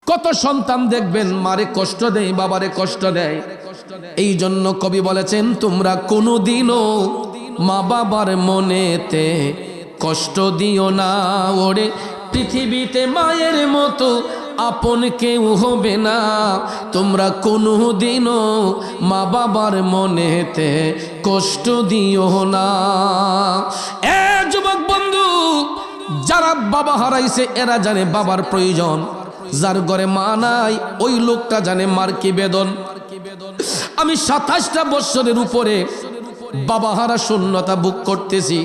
কত সন্তান দেখবেন মারে কষ্ট দেয়, বাবারে কষ্ট দেয়। এই জন্য কবি বলেছেন, তোমরা কোনোদিনও মা বাবার মনেতে কষ্ট দিও না। ওরে পৃথিবীতে মায়ের মতো আপন কেউ হবে না। তোমরা কোনোদিনও মা বাবার মনেতে কষ্ট দিও না। এ যুবক বন্ধু, যারা বাবা হারাইছে এরা জানে বাবার প্রয়োজন। যার ঘরে মা নাই ওই লোকটা জানে মার কি বেদন। আমি 27টা বছরের উপরে বাবা হারা শূন্যতা বুক করতেছি।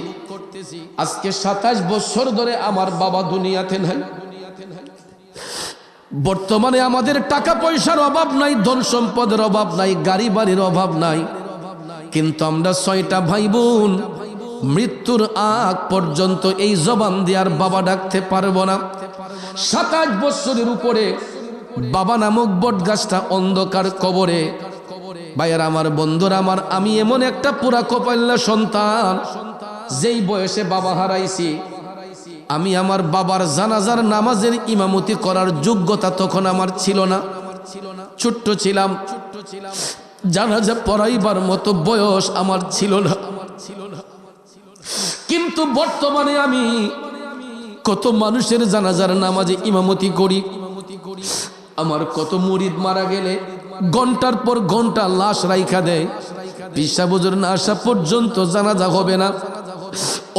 আজকে 27 বছর ধরে আমার বাবা দুনিয়াতে নাই। বর্তমানে আমাদের টাকা পয়সার অভাব নাই, ধন সম্পদের অভাব নাই, গাড়ি বাড়ির অভাব নাই, কিন্তু আমরা 6টা ভাই বোন মৃত্যুর আগ পর্যন্ত এই জবান দিয়ে আর বাবা ডাকতে পারবো না। 27 বছরের উপরে বাবা নামক বট গাছটা অন্ধকার কবরে। ভাইয়ের আমার, বন্ধুরা আমার, আমি এমন একটা পুরা কপাল্লা সন্তান, যেই বয়সে বাবা হারাইছি। আমি আমার বাবার জানাজার নামাজের ইমামতি করার যোগ্যতা তখন আমার ছিল না, ছোট্ট ছিলাম। জানাজা পড়াইবার মতো বয়স আমার ছিল না। কিন্তু বর্তমানে আমি কত মানুষের জানাজার নামাজে ইমামতি করি। আমার কত মুরিদ মারা গেলে ঘন্টার পর ঘন্টা লাশ রাইখা দেয়, পিসা বুজুর না আসা পর্যন্ত জানাজা হবে না।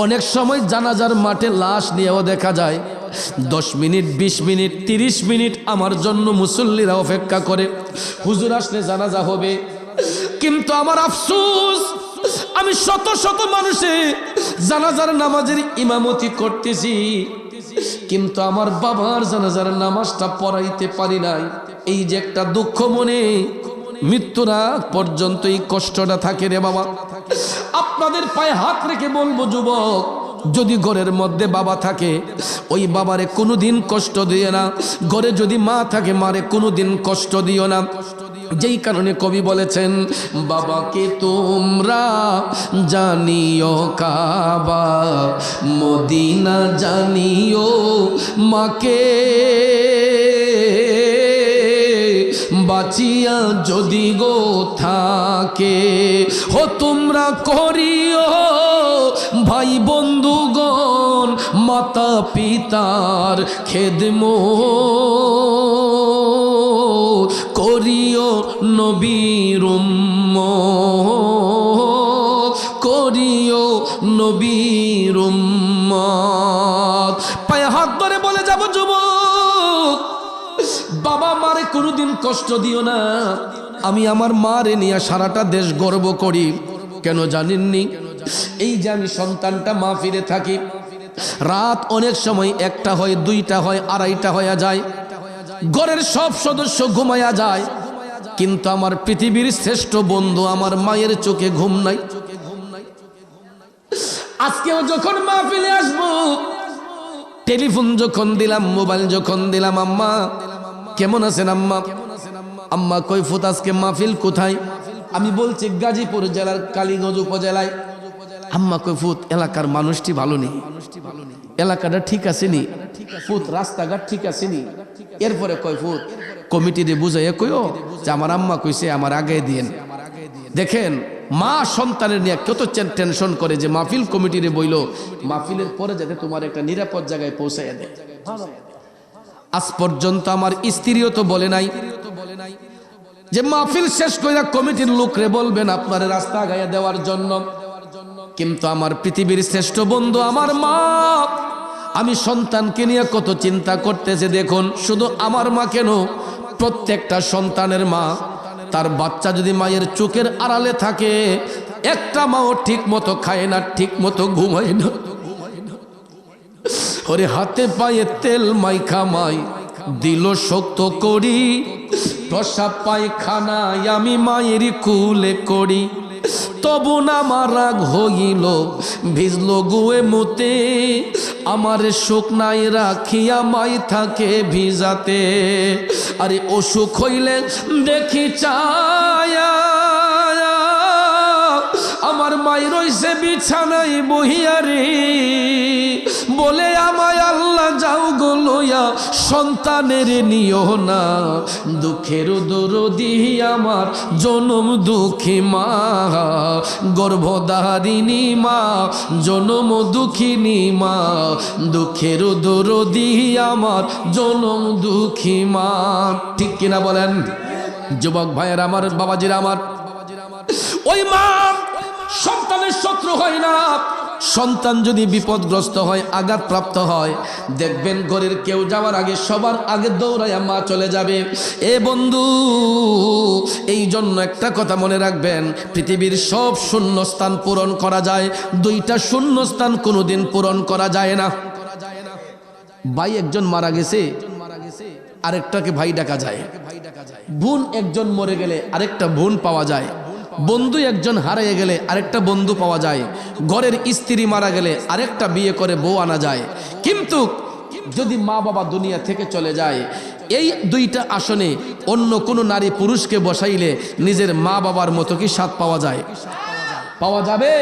অনেক সময় জানাজার মাঠে লাশ নিয়েও দেখা যায় 10 মিনিট, 20 মিনিট, 30 মিনিট আমার জন্য মুসল্লিরা অপেক্ষা করে, হুজুর আসলে জানাজা হবে। কিন্তু আমার আফসোস, আমি শত শত মানুষে জানাজার নামাজের ইমামতি করতেছি, কিন্তু আমার বাবার জানাজার নামাজটা পড়াইতে পারি নাই। এই যে একটা দুঃখ মনে, মৃত্যুর আগ পর্যন্ত এই কষ্টটা থাকে রে বাবা। আপনাদের পায়ে হাত রেখে বলবো যুবক, যদি ঘরের মধ্যে বাবা থাকে ওই বাবারে কোনোদিন কষ্ট দিও না। ঘরে যদি মা থাকে মারে কোনোদিন কষ্ট দিও না। যেই কারণে কবি বলেছেন, বাবাকে তোমরা জানিও কাবা, মদিনা জানিও মাকে, বাঁচিয়া যদি গো থাকে। ও তোমরা করিও ভাই বন্ধুগণ মাতা পিতার খেদমত, করিও নবীর উম্মত, করিও নবীর উম্মত। পায়ে হাত ধরে বলে যাব যুবক, বাবা মারে কোনোদিন কষ্ট দিও না। আমি আমার মারে নিয়ে সারাটা দেশ গর্ব করি। কেন জানেননি? এই যে আমি সন্তানটা মাহফিলে থাকি, রাত অনেক সময় 1টা হয়, 2টা হয়, 2:30 হয়ে যায়, ঘরের সব সদস্য ঘুমায়া যায়, কিন্তু আমার পৃথিবীর শ্রেষ্ঠ বন্ধু আমার মায়ের চোখে ঘুম নাই। আজকেও যখন মাহফিলে আসবো, টেলিফোন যখন দিলাম, মোবাইল যখন দিলাম, আম্মা কেমন আছেন আম্মা? আম্মা কৈফুত আজকে মাহফিল কোথায়? আমি বলছি গাজীপুর জেলার কালীগঞ্জ উপজেলায়। আম্মা কৈফুত এলাকার মানুষটি ভালো নেই, এলাকাটা ঠিক আছে নি ফুত, রাস্তাঘাট ঠিক আছে নি? এরপরে কৈফুত কমিটিতে বুঝাইয়া কইও যে আমার আম্মা কইছে আমার আগে দিয়েন। দেখেন মা সন্তানের নিয়ে কত টেনশন করে যে মাহফিল কমিটিরে বইল মাহফিলের পরে যাতে তোমার একটা নিরাপদ জায়গায় পৌঁছাইয়া দেয়। আজ পর্যন্ত আমার স্ত্রীও তো বলে নাই যে মাহফিল শেষ কইরা কমিটির লোকরে বলবেন আপনার রাস্তা গায়ে দেওয়ার জন্য। কিন্তু আমার পৃথিবীর শ্রেষ্ঠ বন্ধু আমার মা, আমি সন্তানকে নিয়ে কত চিন্তা করতেছে দেখুন। শুধু আমার মা কেন, প্রত্যেকটা সন্তানের মা, তার বাচ্চা যদি মায়ের চোখের আড়ালে থাকে, একটা মাও ঠিক মতো খায় না, ঠিক মতো ঘুমায় না। ওরে হাতে পায়ে তেল মাইখা মাই দিল শক্ত করি, প্রসাব পায়খানায় আমি মায়ের কুলে করি, তবু না আমার রাগ হইল ভিজল গুয়ে মুতে, আমার সুখ নাই রাখিয়া মাই থাকে ভিজাতে। আরে অসুখ হইলে দেখি চায়া আমার আমার মাই রইছে বিছানায় বহিয়া রে, বলে আমায় আল্লাহ যাও গো লইয়া সন্তানের নিও না, দুঃখের দরদি আমার জনম দুঃখী মা, গর্ভধারিণী মা জনম দুঃখিনী মা, দুঃখের দরদি আমার জনম দুঃখী মা। ঠিক কিনা বলেন যুবক ভাইয়ের আমার, বাবাজিরা আমার, ওই মা সন্তানের শত্রু হয় না। সন্তান যদি বিপদগ্রস্ত হয়, আঘাতপ্রাপ্ত হয়, দেখবেন ঘরের কেউ যাওয়ার আগে সবার আগে দৌড়াইয়া মা চলে যাবে। এ বন্ধু, এই জন্য একটা কথা মনে রাখবেন, পৃথিবীর সব শূন্যস্থান পূরণ করা যায়, দুইটা শূন্যস্থান কোনোদিন পূরণ করা যায় না। ভাই একজন মারা গেছে, আরেকটাকে ভাই ডাকা যায়। বোন একজন মরে গেলে আরেকটা বোন পাওয়া যায়। বন্ধু একজন হারিয়ে গেলে আরেকটা বন্ধু পাওয়া যায়। ঘরের স্ত্রী মারা গেলে আরেকটা বিয়ে করে বউ আনা যায়। কিন্তু যদি মা বাবা দুনিয়া থেকে চলে যায়, এই দুইটা আসনে অন্য কোনো নারী পুরুষকে বসাইলে নিজের মা বাবার মতো কি স্বাদ পাওয়া যায়? পাওয়া যাবে?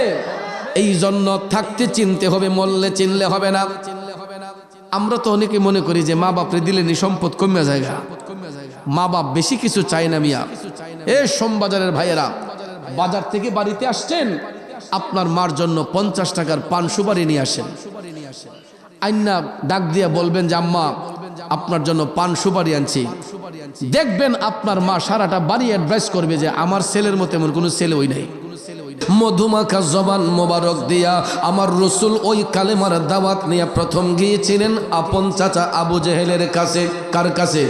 এই জন্য থাকতে চিনতে হবে, মরলে চিনলে হবে না। আমরা তো অনেকে মনে করি যে মা বাপরে দিলে নি সম্পদ কমে যায়। মা বাপ বেশি কিছু চাই না মিয়া। এ সোমবাজারের ভাইয়েরা, বাজার থেকে বাড়িতে আসছেন, আপনার মার জন্য 50 টাকার পান সুপারি নিয়ে আসেন। আইনা ডাক দিয়া বলবেন যে আম্মা আপনার জন্য পান সুপারি আনছি। দেখবেন আপনার মা সারাটা বাড়ি অ্যাডভাইস করবে যে আমার ছেলের মতো এমন কোনো ছেলে ওই নাই। মধুমাখা জবান মোবারক দিয়া আমার রসুল ওই কালেমার দাওয়াত নিয়ে প্রথম গিয়েছিলেন আপন চাচা আবু জেহেলের কাছে। কার কাছে?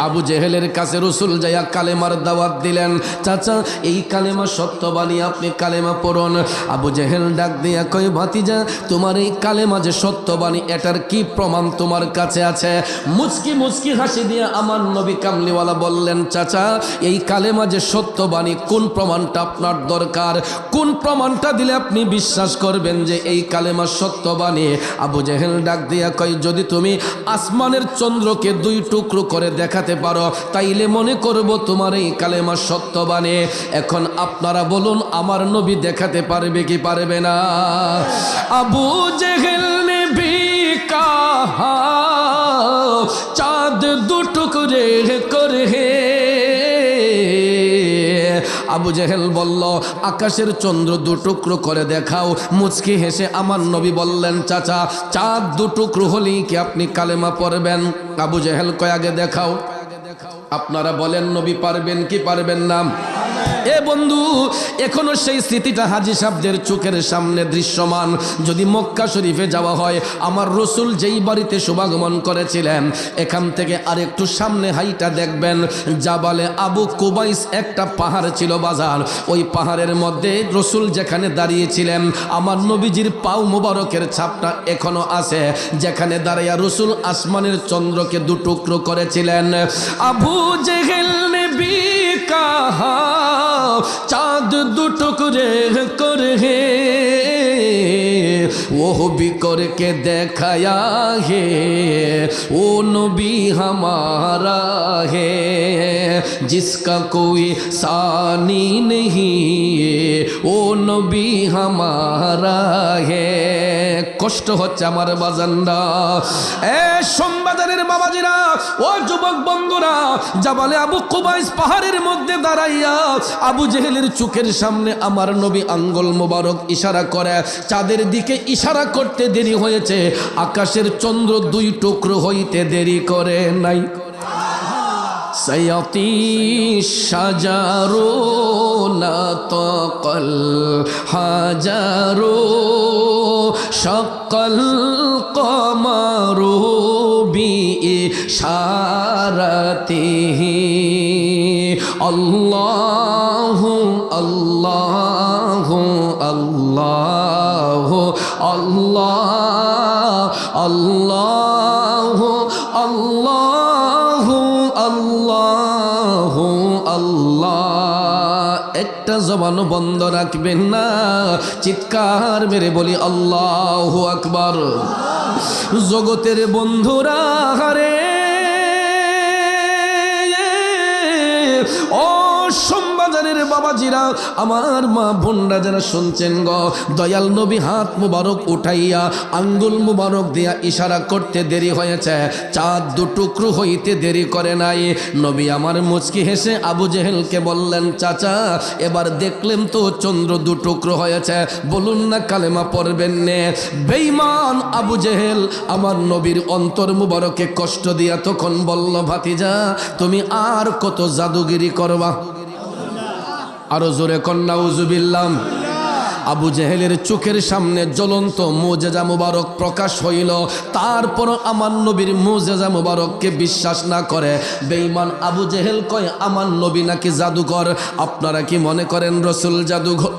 আবু জেহেলের কাছে রসুল যাইয়া কালেমার দাওয়াত দিলেন। চাচা এই কালেমা সত্যবাণী, আপনি কালেমা পড়ুন। আবু জেহেল ডাক দিয়া কই ভাতিজা, তোমার এই কালেমা যে সত্যবাণী, এটার কি প্রমাণ তোমার কাছে আছে? মুচকি মুচকি হাসি দিয়া আমার নবী কামলিওয়ালা বললেন, চাচা এই কালেমা যে সত্যবাণী, কোন প্রমাণটা আপনার দরকার? কোন প্রমাণটা দিলে আপনি বিশ্বাস করবেন যে এই কালেমা সত্যবাণী? আবু জেহেল ডাক দিয়া কই, যদি তুমি আসমানের চন্দ্রকে 2 টুকরো করে দেখাতে পারো তাইলে মনে করব তোমার এই কালেমা সত্যবাণী। এখন আপনারা বলুন, আমার নবী দেখাতে পারবে কি পারবে না? আবু জেহেল ने भी कहा चाँद 2 टुकड़े করে। আবু জেহেল বলল, আকাশের চন্দ্র 2 টুকরো করে দেখাও। মুচকি হেসে আমার নবী বললেন, চাচা চাঁদ 2 টুকরো হলেই কি আপনি কালেমা পড়বেন? আবু জেহেল কয় আগে দেখাও। আপনারা বলেন নবী পারবেন কি পারবেন না? এ বন্ধু, এখনো সেই স্মৃতিটা হাজী সাহেবদের চোখের সামনে দৃশ্যমান। যদি মক্কা শরীফে যাওয়া হয়, আমার রসুল যেই বাড়িতে শুভাগমন করেছিলেন, এখান থেকে আরেকটু সামনে হাইটা দেখবেন জাবালে আবু কুবাইস একটা পাহাড় ছিল বাজার। ওই পাহাড়ের মধ্যে রসুল যেখানে দাঁড়িয়েছিলেন, আমার নবীজির পাও মোবারকের ছাপটা এখনো আছে, যেখানে দাঁড়াইয়া রসুল আসমানের চন্দ্রকে 2 টুকরো করেছিলেন। আবু জেহেল ने भी कहा चाँद 2 टुकड़े करे, वो भी करके दिखाया है, वो नबी हमारा है, जिसका कोई सानी नहीं, वो नबी हमारा है। কষ্ট হচ্ছে আমার বাজানরা। এ সোমবাজারের বাবাজিরা, ও যুবক বন্ধুরা, জাবালে আবু কুবাইস পাহাড়ের মধ্যে দাঁড়াইয়া আবু জেহেলের চোখের সামনে আমার নবী আঙ্গুল মোবারক ইশারা করে। চাঁদের দিকে ইশারা করতে দেরি হয়েছে, আকাশের চন্দ্র 2 টুকরো হইতে দেরি করে নাই। সয়াতি সাজারো না তকল হাজারো সকল কমারো বি ইশারাতিহি। আল্লাহু আল্লাহু আল্লাহু আল্লাহ আল্লাহু আল্লাহু আল্লাহু আল্লাহ। একটা জবান বন্ধ রাখবেন না, চিৎকার মেরে বলি আল্লাহু আকবার। জগতের বন্ধুরা হারে, ও সোমবাজারের সোনার বাবাজিরা, আমার মা বোনরা যারা শুনছেন গো, দয়াল নবী হাত মুবারক উঠাইয়া আঙ্গুল মুবারক দিয়া ইশারা করতে দেরি হয়েছে, চাঁদ দুটুকরো হইতে দেরি করে নাই। নবী আমার মুচকি হেসে আবু জেহেলকে বললেন, চাচা এবার দেখলেন তো চন্দ্র দুটুকরো হয়েছে, বলুন না কালেমা পড়বেন নে। বেঈমান আবু জেহেল আমার নবীর অন্তর মুবারকে কষ্ট দিয়া তখন বলল, ভাতিজা তুমি আর কত জাদুগিরি করবা? আরো জোরে কন্যা উজুবিল্লাহ। আবু জেহেলের চোখের সামনে জ্বলন্ত মুজেজা মুবারক প্রকাশ হইল, তারপর আমার নবীর মুজেজা মুবারককে বিশ্বাস না করে বেঈমান আবু জেহেল কয়, আমার নবী নাকি জাদুকর। আপনারা কি মনে করেন রসুল জাদুঘর?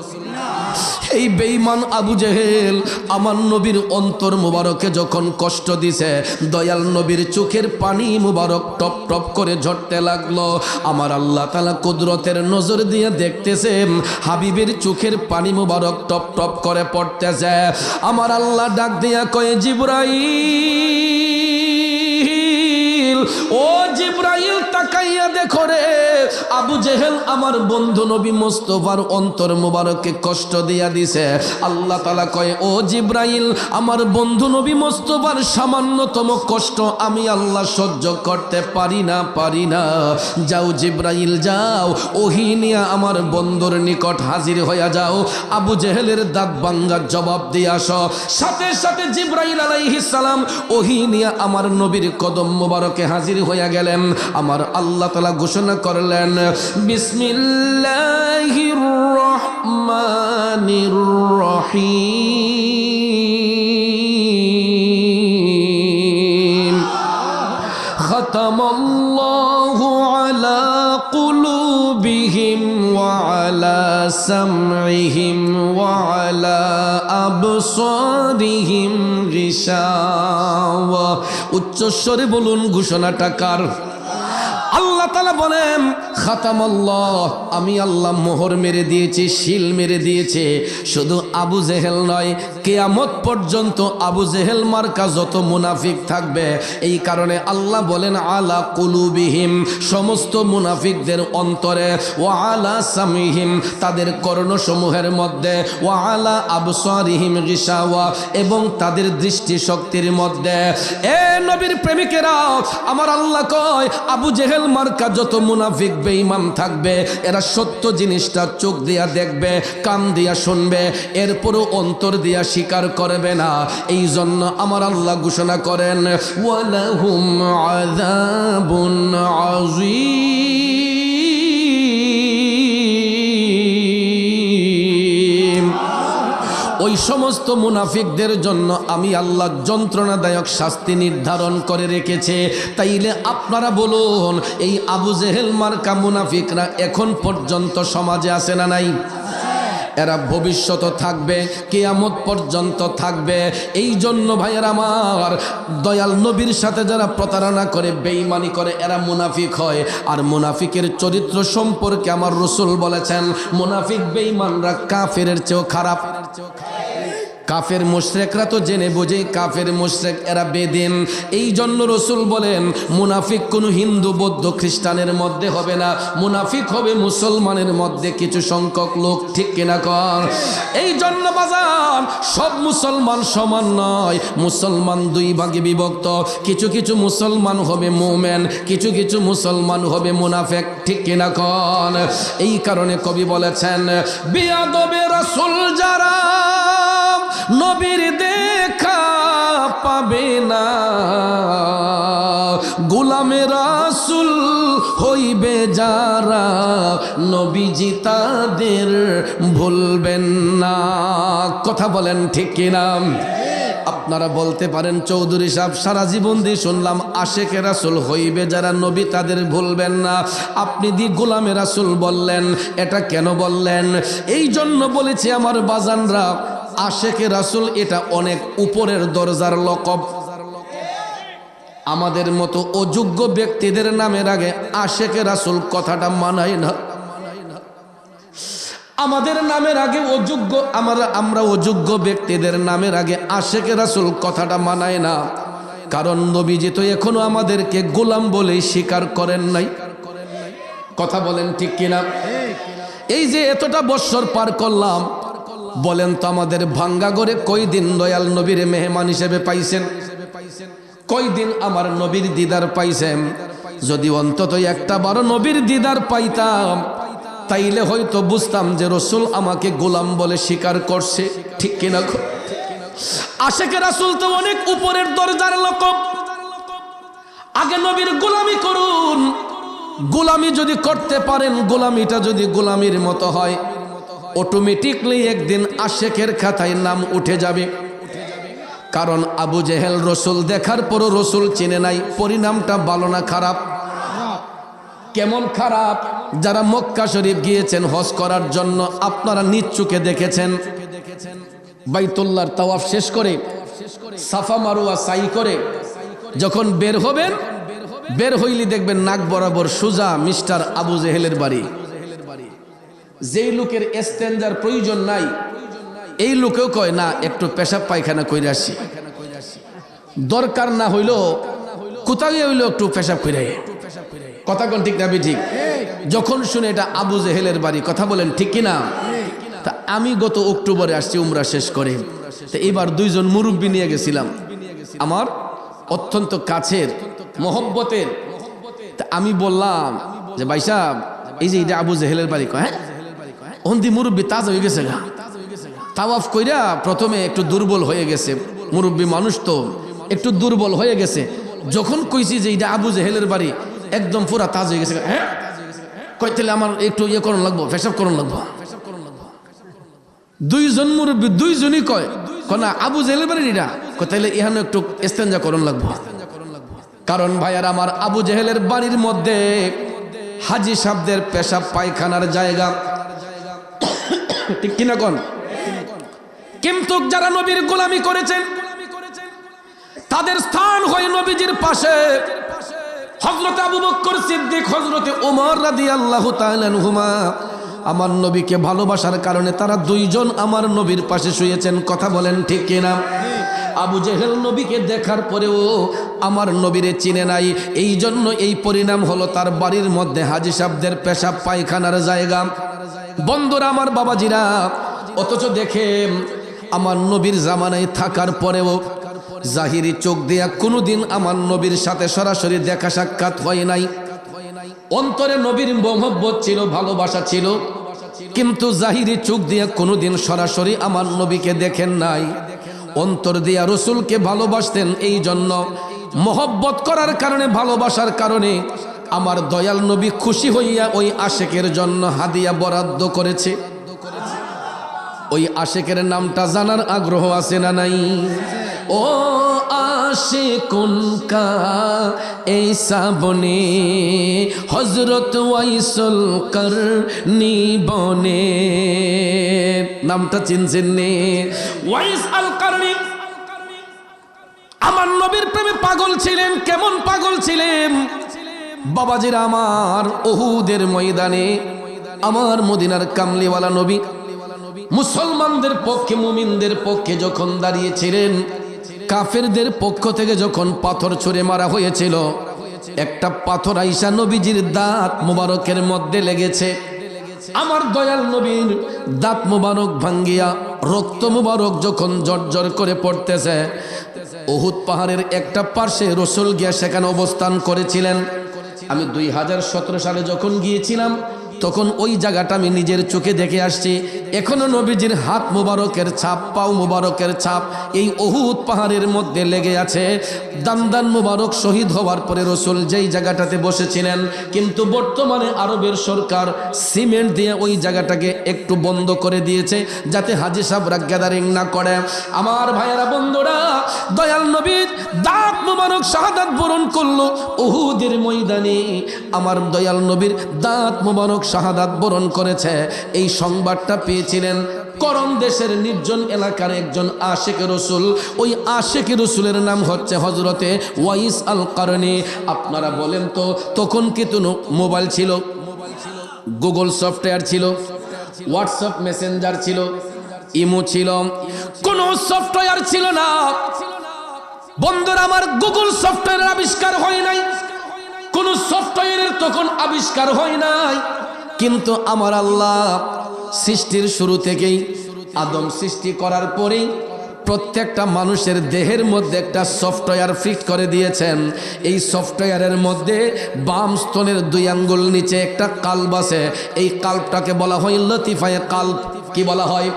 এই বেঈমান আবু জেহেল আমার নবীর অন্তর মুবারকে যখন কষ্ট দিছে, দয়াল নবীর চোখের পানি মুবারক টপ টপ করে ঝরতে লাগলো। আমার আল্লাহ তাআলা কুদরতের নজর দিয়ে দেখতেছেন হাবিবের চোখের পানি মুবারক টপ টপ করে পড়তেছে। আমার আল্লাহ ডাক দিয়া কয়ে, জিবরাইল, ও জিবরাইল তাকাইয়া দেখো রে, আবু জেহেল আমার বন্ধু নবী মুস্তাফার অন্তর মুবারককে কষ্ট দিয়া দিছে। আল্লাহ তাআলা কয়, ও জিবরাইল আমার বন্ধু নবী মুস্তাফার সামান্যতম কষ্ট আমি আল্লাহ সহ্য করতে পারি না। যাও জিবরাইল যাও, ওহী নিয়া আমার বন্ধুর নিকট হাজির হইয়া যাও, আবু জেহেলের দাঁত ভাঙ্গার জবাব দিয়ে আসো। সাথে সাথে জিবরাইল আলাইহিস সালাম ওহী নিয়া আমার নবীর কদম মুবারকে হাজির হইয়া গেলেন। আমার আল্লাহ তাআলা ঘোষণা করলেন, বিসমিল্লাহির রহমানির রহিম, খাতামাল্লাহু আলা কুলুবিহিম ওয়া আলা সামইহিম ওয়া আলা আবসারিহিম গিশাওয়া। উচ্চস্বরে বলুন ঘোষণাটা কার? আল্লাহ তাআলা বলেন, খাতামাল্লাহ, আমি আল্লাহ মোহর মেরে দিয়েছি, শিল মেরে দিয়েছে। শুধু আবু জেহেল নয়, কিয়ামত পর্যন্ত আবু জেহেল মার্কা যত মুনাফিক থাকবে, এই কারণে আল্লাহ বলেন আলা কুলুবিহিম, সমস্ত মুনাফিকদের অন্তরে, ওয়া আলা সামিহিম, তাদের কর্ণসমূহের মধ্যে, ওয়া আলা আবসারিহিম গিশাওয়া, এবং তাদের দৃষ্টিশক্তির মধ্যে। এ নবীর প্রেমিকেরা, আমার আল্লাহ কয় আবু জেহেল মার্কা যত মুনাফিক বেঈমান থাকবে, এরা সত্য জিনিসটা চোখ দিয়া দেখবে, কান দিয়া শুনবে, এরপরও অন্তর দিয়া স্বীকার করবে না। এই জন্য আমার আল্লাহ ঘোষণা করেন, ওয়ালাহুম আযাবুন আযীম। ওই সমস্ত মুনাফিকদের জন্য আমি আল্লাহ যন্ত্রণাদায়ক শাস্তি নির্ধারণ করে রেখেছে। তাইলে আপনারা বলুন, এই আবু জেহেল মার্কা মুনাফিকরা এখন পর্যন্ত সমাজে আছে না নাই? এরা ভবিষ্যৎ থাকবে, কিয়ামত পর্যন্ত থাকবে। এই জন্য ভাইয়ের আমার, দয়াল নবীর সাথে যারা প্রতারণা করে, বেঈমানি করে, এরা মুনাফিক হয়। আর মুনাফিকের চরিত্র সম্পর্কে আমার রাসূল বলেছেন, মুনাফিক বেঈমানরা কাফেরের চেয়েও খারাপ। কাফের মুশরিকরা তো জেনে বুঝে কাফের মুশরিক, এরা বেদিন। এই জন্য রাসূল বলেন, মুনাফিক কোনো হিন্দু বৌদ্ধ খ্রিস্টানের মধ্যে হবে না, মুনাফিক হবে মুসলমানের মধ্যে কিছু সংখ্যক লোক। ঠিক কিনা কর? এই জন্য বাজান, সব মুসলমান সমান নয়, মুসলমান দুই ভাগে বিভক্ত। কিছু কিছু মুসলমান হবে মুমিন, কিছু কিছু মুসলমান হবে মুনাফিক। ঠিক কিনা কর? এই কারণে কবি বলেছেন, বিয়াদবে রাসূল যারা নবীর দেখা পাবে না, গোলামে রাসূল হইবে যারা, নবীজি তাদের ভুলবেন না। কথা বলেন ঠিক কিনা? আপনারা বলতে পারেন, চৌধুরী সাহেব সারা জীবন দিয়ে শুনলাম আশেকে রাসূল হইবে যারা, নবী তাদের ভুলবেন না। আপনি দি গোলামে রাসূল বললেন, এটা কেন বললেন? এই জন্য বলেছি আমার বাজানরা, আশেকে রাসূল এটা অনেক উপরের দরজার লকব। আমাদের মতো অযোগ্য ব্যক্তিদের নামের আগে আশেকে রাসূল কথাটা মানায় না। আমাদের নামের আগে অযোগ্য, আমরা অযোগ্য ব্যক্তিদের নামের আগে আশেকে রাসূল কথাটা মানায় না। কারণ নবীজি তো এখনো আমাদেরকে গোলাম বলেই স্বীকার করেন নাই। কথা বলেন ঠিক কিনা? এই যে এতটা বৎসর পার করলাম, বলেন তো আমাদের ভাঙ্গা ঘরে কই দিন দয়াল নবীর মেহমান হিসেবে পাইছেন? কই দিন আমার নবীর দিদার পাইছেন? যদি অন্তত একটা বার নবীর দিদার পাইতাম, তাইলে হয়তো বুঝতাম যে রসুল আমাকে গোলাম বলে স্বীকার করছে। ঠিক কিনা? আশেকে রাসূল তো অনেক উপরের দরজার লোক। আগে নবীর গোলামি করুন। গোলামি যদি করতে পারেন, গোলামিটা যদি গোলামির মতো হয়, অটোমেটিকলি একদিন আশেকের খাতায় নাম উঠে যাবে। কারণ আবু জেহেল রসুল দেখার পরও রসুল চিনে নাই। পরিণামটা ভালো না খারাপ? কেমন খারাপ? যারা মক্কা শরীফ গিয়েছেন হজ করার জন্য, আপনারা নিজ চোখে দেখেছেন, বাইতুল্লাহর তাওয়াফ শেষ করে সাফা মারওয়া সাই করে যখন বের হবেন, বের হইলে দেখবেন নাক বরাবর সোজা মিস্টার আবু জেহেলের বাড়ি। যেই লোকের স্ট্যান্ডার প্রয়োজন নাই, এই লোকেও কয় না একটু পেশাব পায়খানা কইরা আসি, দরকার না হইলো কোথায় হইলো একটু পেশাব কইরা। কথা কোন ঠিক না? ঠিক। যখন শুনে এটা আবু জেহেলের বাড়ি, কথা বলেন ঠিক কিনা? তা আমি গত অক্টোবরে আসছি উমরা শেষ করে। তা এবার দুইজন মুরব্বী নিয়ে গেছিলাম, আমার অত্যন্ত কাছের মহব্বতের। তা আমি বললাম যে ভাই সাহেব, এই যে এটা আবু জেহেলের বাড়ি। হ্যাঁ, অন্তি মুরব্বী তাজ হয়ে গেছে গা, তাওয়াফ কইরা প্রথমে একটু দুর্বল হয়ে গেছে, মুরব্বী মানুষ তো একটু দুর্বল হয়ে গেছে। যখন কইছি যে এটা আবু জেহেলের বাড়ি, একদম পুরা তাজ হয়ে গেছে। হ্যাঁ, কইতেলে আমার একটু ইয়ে করণ লাগবো, পেশাব করণ লাগবো। দুইজন মুরব্বী দুইজনই কয় না আবু জেহেলের বাড়ি এটা, কইতেলে এখানে একটু ইস্তেঞ্জা করণ লাগবো। কারণ ভাইয়ার আমার আবু জেহেলের বাড়ির মধ্যে হাজি সাহেবদের পেশাব পায়খানার জায়গা। ঠিক কিনা কোন? কিন্তু যারা নবীর গোলামি করেছেন তাদের স্থান হয় নবীজির পাশে। হযরত আবু বকর সিদ্দিক, হযরত ওমর রাদিয়াল্লাহু তাআলা আনহুমা আমার নবীকে ভালোবাসার কারণে তারা দুইজন আমার নবীর পাশে শুয়েছেন। কথা বলেন ঠিক কিনা? আবু জেহেল নবীকে দেখার পরেও আমার নবীরে চিনে নাই, এই জন্য এই পরিণাম হলো তার বাড়ির মধ্যে হাজি সাহেবদের পেশাব পায়খানার জায়গা। বন্ধুরা আমার, বাবাজিরা, অথচ দেখে আমার নবীর জামানায় থাকার পরেও জাহিরি চোখ দিয়া কোনোদিন আমার নবীর সাথে সরাসরি দেখা সাক্ষাৎ হয় নাই। অন্তরে নবীর মহব্বত ছিল, ভালোবাসা ছিল, কিন্তু জাহিরি চোখ দিয়া কোনোদিন সরাসরি আমার নবীকে দেখেন নাই। অন্তর দিয়া রসুলকে ভালোবাসতেন, এই জন্য মহব্বত করার কারণে, ভালোবাসার কারণে আমার দয়াল নবী খুশি হইয়া ওই আশেকের জন্য হাদিয়া বরাদ্দ করেছে। ওই আশেকের নামটা জানার আগ্রহ আছে না নাই? ও আশিকুন কা ऐसा बने হযরত ওয়াইসুল করনি বনে। নামটা চিনছেন নে? ওয়াইস আল করনি আমার নবীর প্রেমে পাগল ছিলেন। কেমন পাগল ছিলেন বাবাজিরা আমার? উহুদের ময়দানে আমার মদিনার কামলিওয়ালা নবী মুসলমানদের পক্ষে, মুমিনদের পক্ষে যখন দাঁড়িয়েছিলেন, কাফেরদের পক্ষ থেকে যখন পাথর ছুঁড়ে মারা হয়েছিল, একটা পাথর আইসা নবীজির দাঁত মুবারকের মধ্যে লেগেছে। আমার দয়াল নবীর দাঁত মুবারক ভাঙ্গিয়া রক্ত মুবারক যখন জর্জর করে পড়তেছে, উহুদ পাহাড়ের একটা পার্শ্বে রসুল গিয়া সেখানে অবস্থান করেছিলেন। আমি 2017 সালে যখন গিয়েছিলাম তখন ওই জায়গাটা আমি নিজের চোখে দেখে আসছি। এখনো নবীজির হাত মুবারকের ছাপ, পাও মুবারকের ছাপ এই উহুদ পাহাড়ের মধ্যে লেগে আছে। দামদান মুবারক শহীদ হওয়ার পরে রসুল যেই জায়গাটাতে বসেছিলেন, কিন্তু বর্তমানে আরবের সরকার সিমেন্ট দিয়ে ওই জায়গাটাকে একটু বন্ধ করে দিয়েছে, যাতে হাজি সাহেবরা গ্যাদারিং না করে। আমার ভাইয়েরা, বন্ধুরা, দয়াল নবীর দাঁত মুবারক শাহাদাত বরণ করলো উহুদের ময়দানে। আমার দয়াল নবীর দাঁত মুবারক শাহাদাত বরণ করেছে, এই সংবাদটা পেয়েছিলেন করম দেশের নির্জন এলাকার একজন আশিকে রসুল। ওই আশিকে রসুলের নাম হচ্ছে হযরতে ওয়াইস আল করনি। আপনারা বলেন তো, তখন কিন্তু মোবাইল ছিল, গুগল সফটওয়্যার ছিল, হোয়াটসঅ্যাপ মেসেঞ্জার ছিল, ইমো ছিল, কোন সফটওয়্যার ছিল না। বন্ধুরা আমার, গুগল সফটওয়্যারের আবিষ্কার হয় নাই, কোন সফটওয়্যারের তখন আবিষ্কার হয় নাই, কিন্তু আমার আল্লাহ সৃষ্টির শুরু থেকেই আদম সৃষ্টি করার পরেই প্রত্যেকটা মানুষের দেহের মধ্যে একটা সফটওয়্যার ফিট করে দিয়েছেন। এই সফটওয়্যারের মধ্যে বাম স্তনের 2 আঙ্গুল নিচে একটা কাল্ব আছে। এই কাল্বটাকে বলা হয় লতিফায়ে কাল্ব। কি বলা হয়?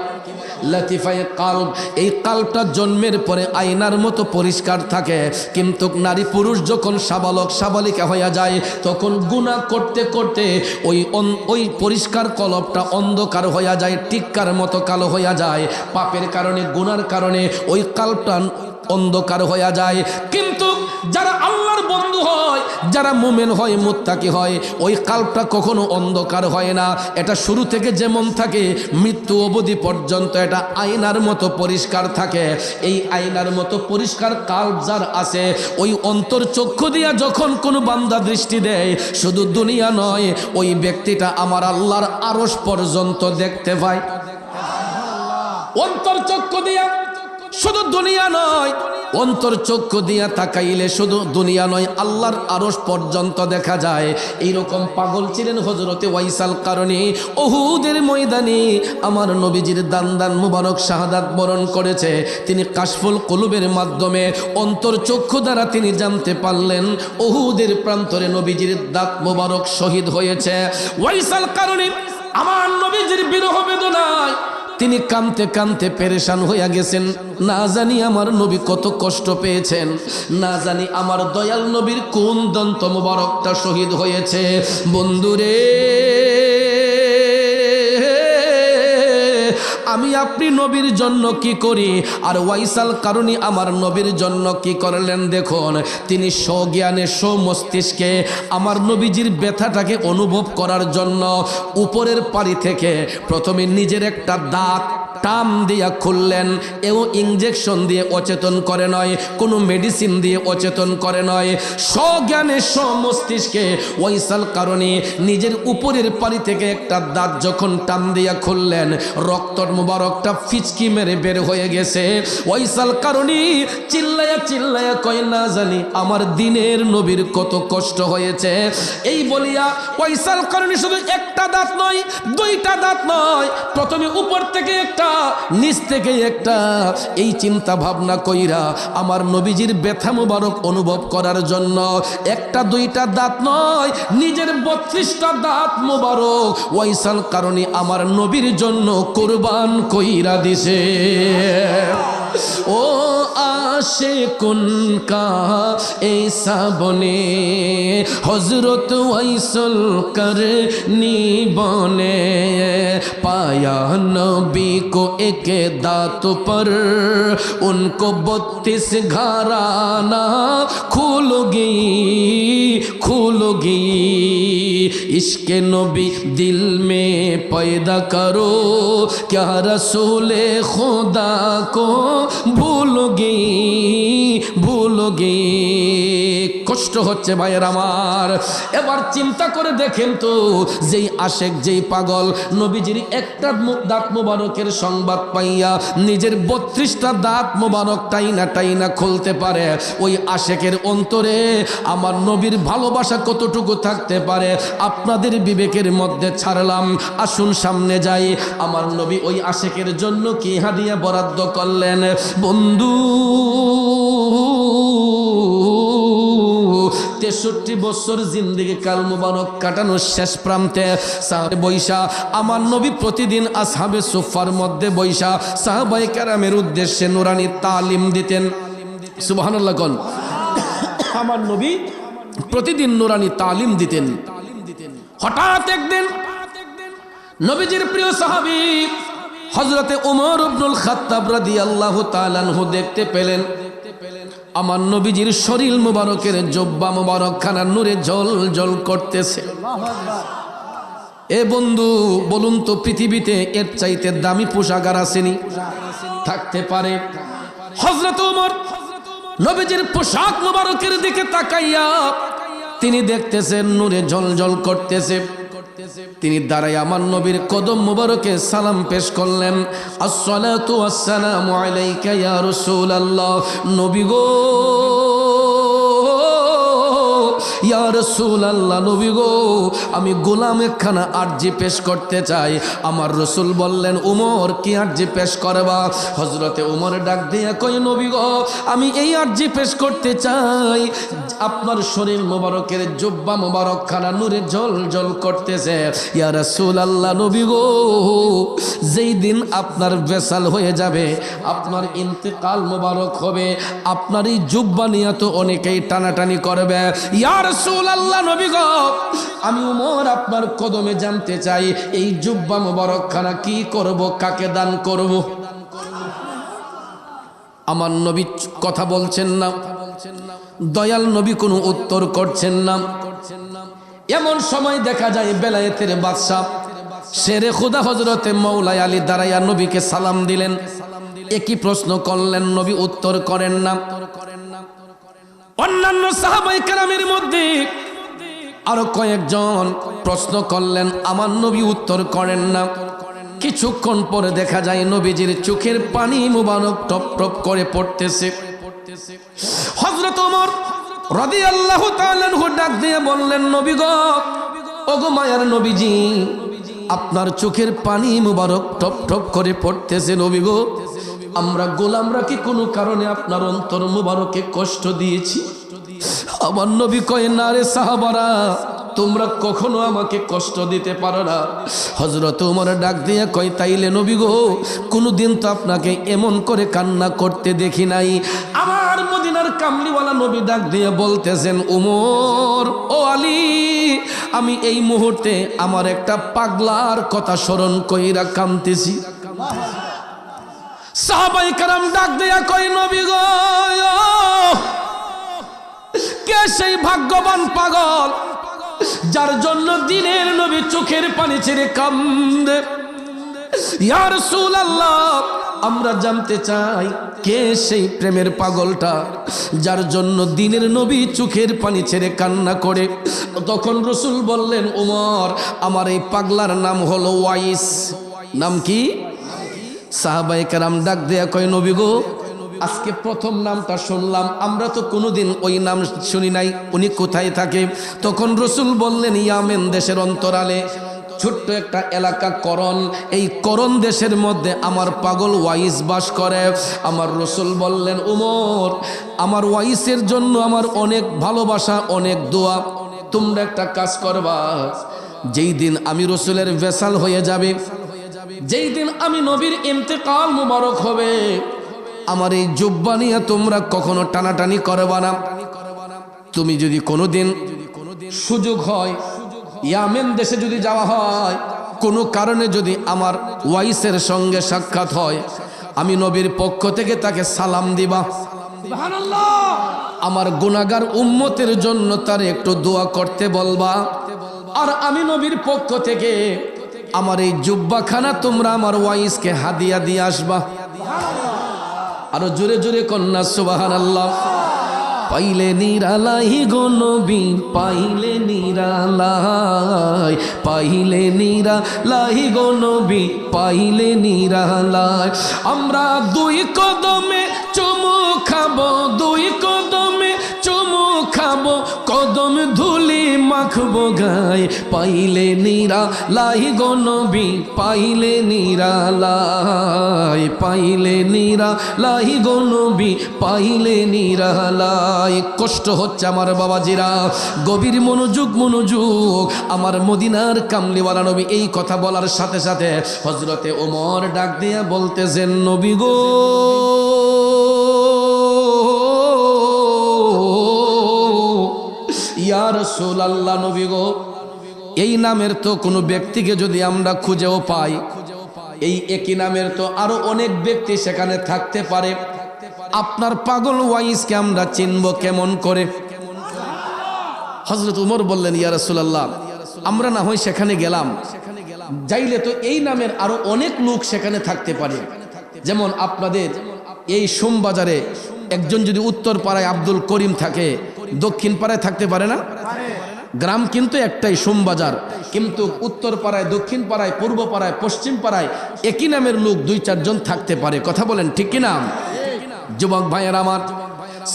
লতিফায়ে কাল্ব। এই কাল্বটা জন্মের পরে আয়নার মতো পরিষ্কার থাকে, কিন্তু নারী পুরুষ যখন সাবালক সাবালিকা হয়ে যায় তখন গুনাহ করতে করতে ওই পরিষ্কার কলবটা অন্ধকার হয়ে যায়, টিক্কার মতো কালো হয়ে যায়। পাপের কারণে, গুনার কারণে ওই কাল্বটা অন্ধকার হয়ে যায়। কিন্তু যারা আল্লাহর বন্ধু হয়, যারা মুমিন হয়, মুত্তাকি হয়, ওই কাল্বটা কখনো অন্ধকার হয় না। এটা শুরু থেকে যেমন থাকে মৃত্যু অবধি পর্যন্ত এটা আয়নার মতো পরিষ্কার থাকে। এই আয়নার মতো পরিষ্কার কাল্ব যার আছে, ওই অন্তর চক্ষু দিয়া যখন কোনো বান্দা দৃষ্টি দেয়, শুধু দুনিয়া নয়, ওই ব্যক্তিটা আমার আল্লাহর আরশ পর্যন্ত দেখতে পায়। অন্তর চক্ষু দিয়া শুধু দুনিয়া নয়, অন্তর চক্ষু দিয়া তাকাইলে শুধু দুনিয়া নয়, আল্লাহর আরশ পর্যন্ত দেখা যায়। এইরকম পাগল ছিলেন হযরতে ওয়াইসাল কারণী। উহুদের ময়দানে আমার নবীজির দান মুবারক শাহাদাত বরণ করেছে। তিনি কাশফুল কুলুবের মাধ্যমে অন্তর চক্ষু দ্বারা তিনি জানতে পারলেন উহুদের প্রান্তরে নবীজির দাঁত মুবারক শহীদ হয়েছে। ওয়াইসাল কারণী আমার নবীজির বিরহ বেদনায় তিনি কাঁদতে কাঁদতে পেরেশান হইয়া গেছেন। না জানি আমার নবী কত কষ্ট পেয়েছেন, না জানি আমার দয়াল নবীর কোন দন্ত মোবারকটা শহীদ হয়েছে। বন্ধুরে, আমি আপনি নবীর জন্য কি করি, আর ওয়াইসাল কারণী আমার নবীর জন্য কি করলেন দেখুন। তিনি স্বজ্ঞানে স্বমস্তিষ্কে আমার নবীজির ব্যথাটাকে অনুভব করার জন্য উপরের পাড়ি থেকে প্রথমে নিজের একটা দাঁত টান দিয়া খুললেন। এও ইঞ্জেকশন দিয়ে অচেতন করে নয়, কোনো মেডিসিন দিয়ে অচেতন করে নয়, স্বজ্ঞানে স্বমস্তিষ্কে ওয়াইসাল কারণী নিজের উপরের পাড়ি থেকে একটা দাঁত যখন টান দিয়া খুললেন, রক্তর মুবারকটা ফিচকি মেরে বের হয়ে গেছে। ওয়াইসাল কারণী চিল্লায়া চিল্লায়া কয়, না জানি আমার দিনের নবীর কত কষ্ট হয়েছে। এই বলিয়া ওয়াইসাল কারণী শুধু একটা দাঁত নয়, 2টা দাঁত নয়, প্রথমে উপর থেকে একটা, নিচ থেকে একটা, এই চিন্তা ভাবনা কইরা আমার নবীজির ব্যথা মুবারক অনুভব করার জন্য 1টা 2টা দাঁত নয়, নিজের 32টা দাঁত মুবারক ওয়াইসাল কারণী আমার নবীর জন্য কুরবান কইরা দিছে। ও আশিকুন কা ऐसा बने हजरत वैसल करनी बने पाया नबी को एक दात पर उनको 32 घराना खुल गई इश्क नबी दिल में पैदा करो क्या रसूले खुदा को ভুলোগে। কষ্ট হচ্ছে ভাইয়ের আমার। এবার চিন্তা করে দেখেন তো, যেই আশেক, যেই পাগল নবীজির একটা দাঁত মোবারকের সংবাদ পাইয়া নিজের 32টা দাঁত মোবারক টাইনা খুলতে পারে, ওই আশেকের অন্তরে আমার নবীর ভালোবাসা কতটুকু থাকতে পারে আপনাদের বিবেকের মধ্যে ছাড়লাম। আসুন সামনে যাই। আমার নবী ওই আশেকের জন্য কি হাদিয়া বরাদ্দ করলেন বন্ধু। 63 বছর জিন্দেগি কাল মুবারক কাটানোর শেষ প্রান্তে সাহাবে বৈশা আমার নবী প্রতিদিন আসহাবে সুফার মধ্যে বৈশা সাহাবায়ে কেরামের উদ্দেশ্যে নুরানি তালিম দিতেন। সুবহানাল্লাহ কোন। আমার নবী প্রতিদিন নুরানি তালিম দিতেন। হঠাৎ একদিন নবীজির প্রিয় সাহাবী হযরতে ওমর ইবনুল খাত্তাব রাদিয়াল্লাহু তাআলা আনহু দেখতে পেলেন আমার নবীজির শরীর মুবারকের জব্বা মুবারক খানা নূরে ঝলঝল করতেছে। এ বন্ধু, বলুন তো পৃথিবীতে এর চাইতে দামি পোশাক আসেনি? থাকতে পারে? হযরত ওমর নবীজির পোশাক মুবারকের দিকে তাকাইয়া তিনি দেখতেছেন নূরে ঝলঝল করতেছে। তিনি দাঁড়ায় আমার নবীর কদম মুবারকে সালাম পেশ করলেন। আসসালাতু ওয়াসসালামু আলাইকা ইয়া রাসূলুল্লাহ। নবী গো, ইয়া রাসূলুল্লাহ নবী গো আমি গোলাম একখানা আরজি পেশ করতে চাই। আমার রাসূল বললেন উমর কি আরজি পেশ করবা? হযরতে উমর ডাক দিয়ে কই নবী গো আমি এই আরজি পেশ করতে চাই, আপনার শরীর মোবারকের জুব্বা মোবারক খানা নূরে ঝলঝল করতেছে। ইয়া রাসূলুল্লাহ নবী গো যেই দিন আপনার বেসাল হয়ে যাবে, আপনার ইন্তেকাল মোবারক হবে, আপনার এই জুব্বা নিয়ে তো অনেকেই টানাটানি করবে। ইয়া রাসূলুল্লাহ নবী গো আমি উমর আপনার কদমে জানতে চাই এই জুব্বা মোবারক খানা কি করব, কাকে দান করব? আমার নবী কথা বলছেন না, দয়াল নবী কোনো উত্তর করছেন না। এমন সময় দেখা যায় বেলায়েতের বাদশা শেরে খুদা হযরতে মাওলাই আলী দাঁড়াইয়া নবীকে সালাম দিলেন। একই প্রশ্ন করলেন, নবী উত্তর করেন না। অন্যান্য সাহাবায়ে কেরামের মধ্যে আরো কয়েকজন প্রশ্ন করলেন, আমার নবী উত্তর করেন না। কিছুক্ষণ পরে দেখা যায় নবীজির চোখের পানি মুবারক টপ টপ করে পড়তেছে। হযরত ওমর রাদিয়াল্লাহু তাআলা আনহু ডাক দিয়ে বললেন, নবী গো ওগো মায়ার নবীজি আপনার চোখের পানি মুবারক টপ টপ করে পড়তেছে। নবী গো আমরা গোলামরা কি কোনো কারণে আপনার অন্তর মুবারকে কষ্ট দিয়েছি? আমার নবী কয় না রে সাহাবারা, তোমরা কখনো আমাকে কষ্ট দিতে পারো না। হযরত ওমর ডাক দিয়ে কয় তাইলে নবী গো কোনোদিন তো আপনাকে এমন করে কান্না করতে দেখি নাই। আমার মদিনার কামলিওয়ালা নবী ডাক দিয়ে বলতেছেন, ওমর ও আলী আমি এই মুহূর্তে আমার একটা পাগলার কথা স্মরণ কইরা কাঁদতেছি। সাহাবায়ে কেরাম ডাক দিয়া কয় নবী গো কে সেই ভাগ্যবান পাগল যার জন্য দিনের নবী চোখের পানি ছেড়ে কান্দে? ইয়া রাসূলুল্লাহ আমরা জানতে চাই কে সেই প্রেমের পাগলটা যার জন্য দিনের নবী চোখের পানি ছেড়ে কান্না করে? তখন রাসূল বললেন, ওমর আমার এই পাগলার নাম হলো ওয়াইস। নাম কি? সাহাবায়ে কেরাম ডাক দেয়া কয় নবী গো আজকে প্রথম নামটা শুনলাম, আমরা তো কোনোদিন ওই নাম শুনি নাই, উনি কোথায় থাকে? তখন রাসূল বললেন, ইয়ামেন দেশের অন্তরালে ছোট্ট একটা এলাকা করণ, এই করণ দেশের মধ্যে আমার পাগল ওয়াইস বাস করে। আমার রাসূল বললেন, ওমর আমার ওয়াইসের জন্য আমার অনেক ভালোবাসা, অনেক দোয়া। তোমরা একটা কাজ করবা, যেই দিন আমি রাসূলের ভেসাল হয়ে যাবে, যেই দিন আমি নবীর ইন্তেকাল মুবারক হবে, আমার এই জুব্বা নিয়ে তোমরা কখনো টানাটানি করবা না। তুমি যদি কোনোদিন সুযোগ হয় ইয়ামেন দেশে যদি যাওয়া হয়, কোনো কারণে যদি আমার ওয়াইসের সঙ্গে সাক্ষাৎ হয়, আমি নবীর পক্ষ থেকে তাকে সালাম দিবা। সুবহানাল্লাহ। আমার গুনাহগার উম্মতের জন্য তার একটু দোয়া করতে বলবা। আর আমি নবীর পক্ষ থেকে আমার এই জুব্বাখানা তোমরা আমার ওয়াইসকে হাদিয়া দিয়ে আসবা। আরো জোরে জোরে কন্যা সুবহানাল্লাহ। পাইলে নিরালাই গো নবী পাইলে নিরালাই, পাইলে নিরালাই গো নবী পাইলে নিরালাই। আমরা দুই কদমে চুমু খাবো, দুই কদমে চুমু খাবো, কদম ধুলি মাখবো গায়ে। পাইলে নিরালাই গো নবী পাইলে নিরালাই, পাইলে নিরালাই গো নবী পাইলে নিরালাই। কষ্ট হচ্ছে আমার বাবাজিরা, গভীর মনোযোগ মনোযোগ। আমার মদিনার কামলিওয়ালা নবী এই কথা বলার সাথে সাথে হযরতে ওমর ডাক দিয়া বলতেছেন, নবী গো ইয়া রাসূলুল্লাহ নবী গো এই নামের তো কোনো ব্যক্তিকে যদি আমরা খুঁজেও পাই, এই একই নামের তো আরো অনেক ব্যক্তি সেখানে থাকতে পারে। আপনার পাগল ওয়াইসকে আমরা চিনব কেমন করে? হযরত উমর বললেন, ইয়া রাসূলুল্লাহ আমরা না হয় সেখানে গেলাম, যাইলে তো এই নামের আরো অনেক লোক সেখানে থাকতে পারে। যেমন আপনাদের এই সোমবাজারে একজন যদি উত্তর পাড়ায় আব্দুল করিম থাকে, দক্ষিণ পাড়ায় থাকতে পারে না? গ্রাম কিন্তু একটাই সোমবাজার, কিন্তু উত্তর পাড়ায়, দক্ষিণ পাড়ায়, পূর্ব পাড়ায়, পশ্চিম পাড়ায় একই নামের লোক দুই চারজন থাকতে পারে। কথা বলেন ঠিক কিনা? যুবক ভাইয়ের আমার,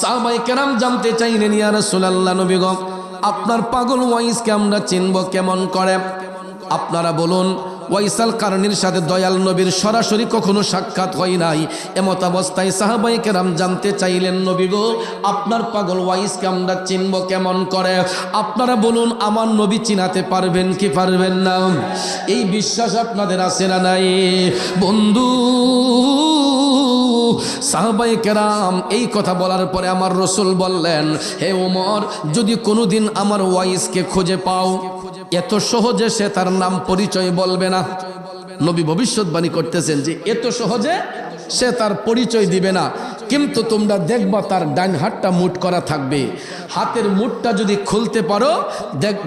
সাহাবায়ে কেরাম জানতে চাইলেন, ইয়া রাসূলুল্লাহ নবী গো আপনার পাগল ওয়াইসকে আমরা চিনব কেমন করে? আপনারা বলুন, ওয়াইসাল কারণীর সাথে দয়াল নবীর সরাসরি কখনো সাক্ষাৎ হয় নাই। এমত অবস্থায় সাহাবায়ে কেরাম জানতে চাইলেন, নবী গো, আপনার পাগল ওয়াইসকে আমরা চিনব কেমন করে? আপনারা বলুন, আমার নবী চিনাতে পারবেন কি পারবেন না? এই বিশ্বাস আপনাদের আছে না নাই? বন্ধু, সাহাবায়ে কেরাম এই কথা বলার পরে আমার রসুল বললেন, হে ওমর, যদি কোনোদিন আমার ওয়াইসকে খুঁজে পাও, এত সহজে সে তার নাম পরিচয় বলবে না। নবী ভবিষ্যৎবাণী করতেছেন যে এত সহজে সে তার পরিচয় দিবে না, কিন্তু তোমরা দেখবা তার ডান হাতটা মুঠ করা থাকবে। হাতের মুঠটা যদি খুলতে পারো,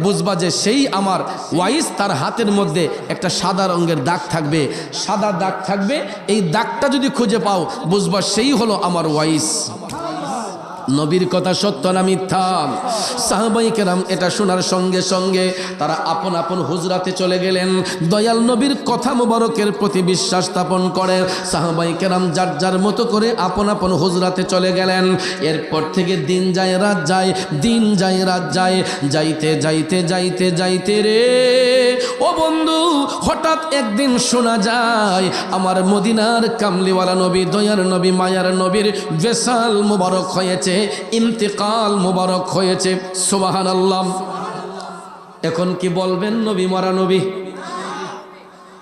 বুঝবা যে সেই আমার ওয়াইস। তার হাতের মধ্যে একটা সাদা রঙের দাগ থাকবে, সাদা দাগ থাকবে। এই দাগটা যদি খুঁজে পাও, বুঝবা সেই হলো আমার ওয়াইস। নবীর কথা সত্য না মিথ্যা? সাহাবায়ে কেরাম এটা শোনার সঙ্গে সঙ্গে তারা আপন আপন হুজরাতে চলে গেলেন। দয়াল নবীর কথা মোবারকের প্রতি বিশ্বাস স্থাপন করে সাহাবায়ে কেরাম যার যার মতো করে আপন আপন হুজরাতে চলে গেলেন। এরপর থেকে দিন যায় রাত যায়, দিন যায় রাত যায়, যাইতে যাইতে যাইতে যাইতে রে ও বন্ধু, হঠাৎ একদিন শোনা যায় আমার মদিনার কামলিওয়ালা নবী, দয়ার নবী, মায়ার নবীর ভেসাল মোবারক হয়েছে, ইন্তেকাল মোবারক হয়েছে। সুবহানাল্লাহ। এখন কি বলবেন নবী মরা নবী?